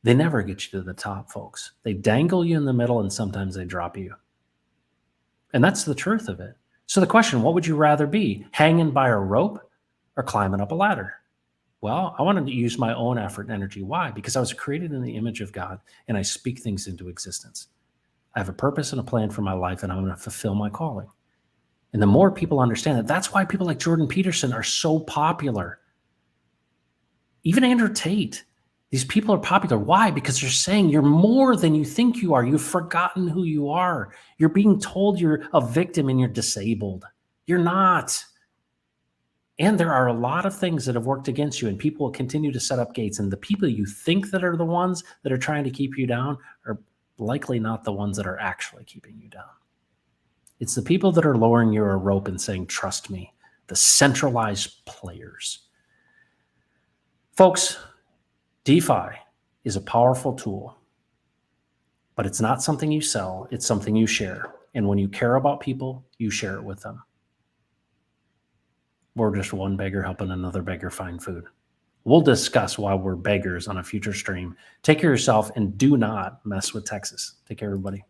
they never get you to the top, folks. They dangle you in the middle and sometimes they drop you. And that's the truth of it. So the question, what would you rather be? Hanging by a rope or climbing up a ladder? Well, I wanted to use my own effort and energy. Why? Because I was created in the image of God and I speak things into existence. I have a purpose and a plan for my life and I'm going to fulfill my calling. And the more people understand that, that's why people like Jordan Peterson are so popular. Even Andrew Tate. These people are popular. Why? Because they're saying you're more than you think you are. You've forgotten who you are. You're being told you're a victim and you're disabled. You're not. And there are a lot of things that have worked against you, and people will continue to set up gates. And the people you think that are the ones that are trying to keep you down are likely not the ones that are actually keeping you down. It's the people that are lowering you a rope and saying, trust me, the centralized players. Folks, DeFi is a powerful tool, but it's not something you sell. It's something you share. And when you care about people, you share it with them. We're just one beggar helping another beggar find food. We'll discuss why we're beggars on a future stream. Take care of yourself and do not mess with Texas. Take care, everybody.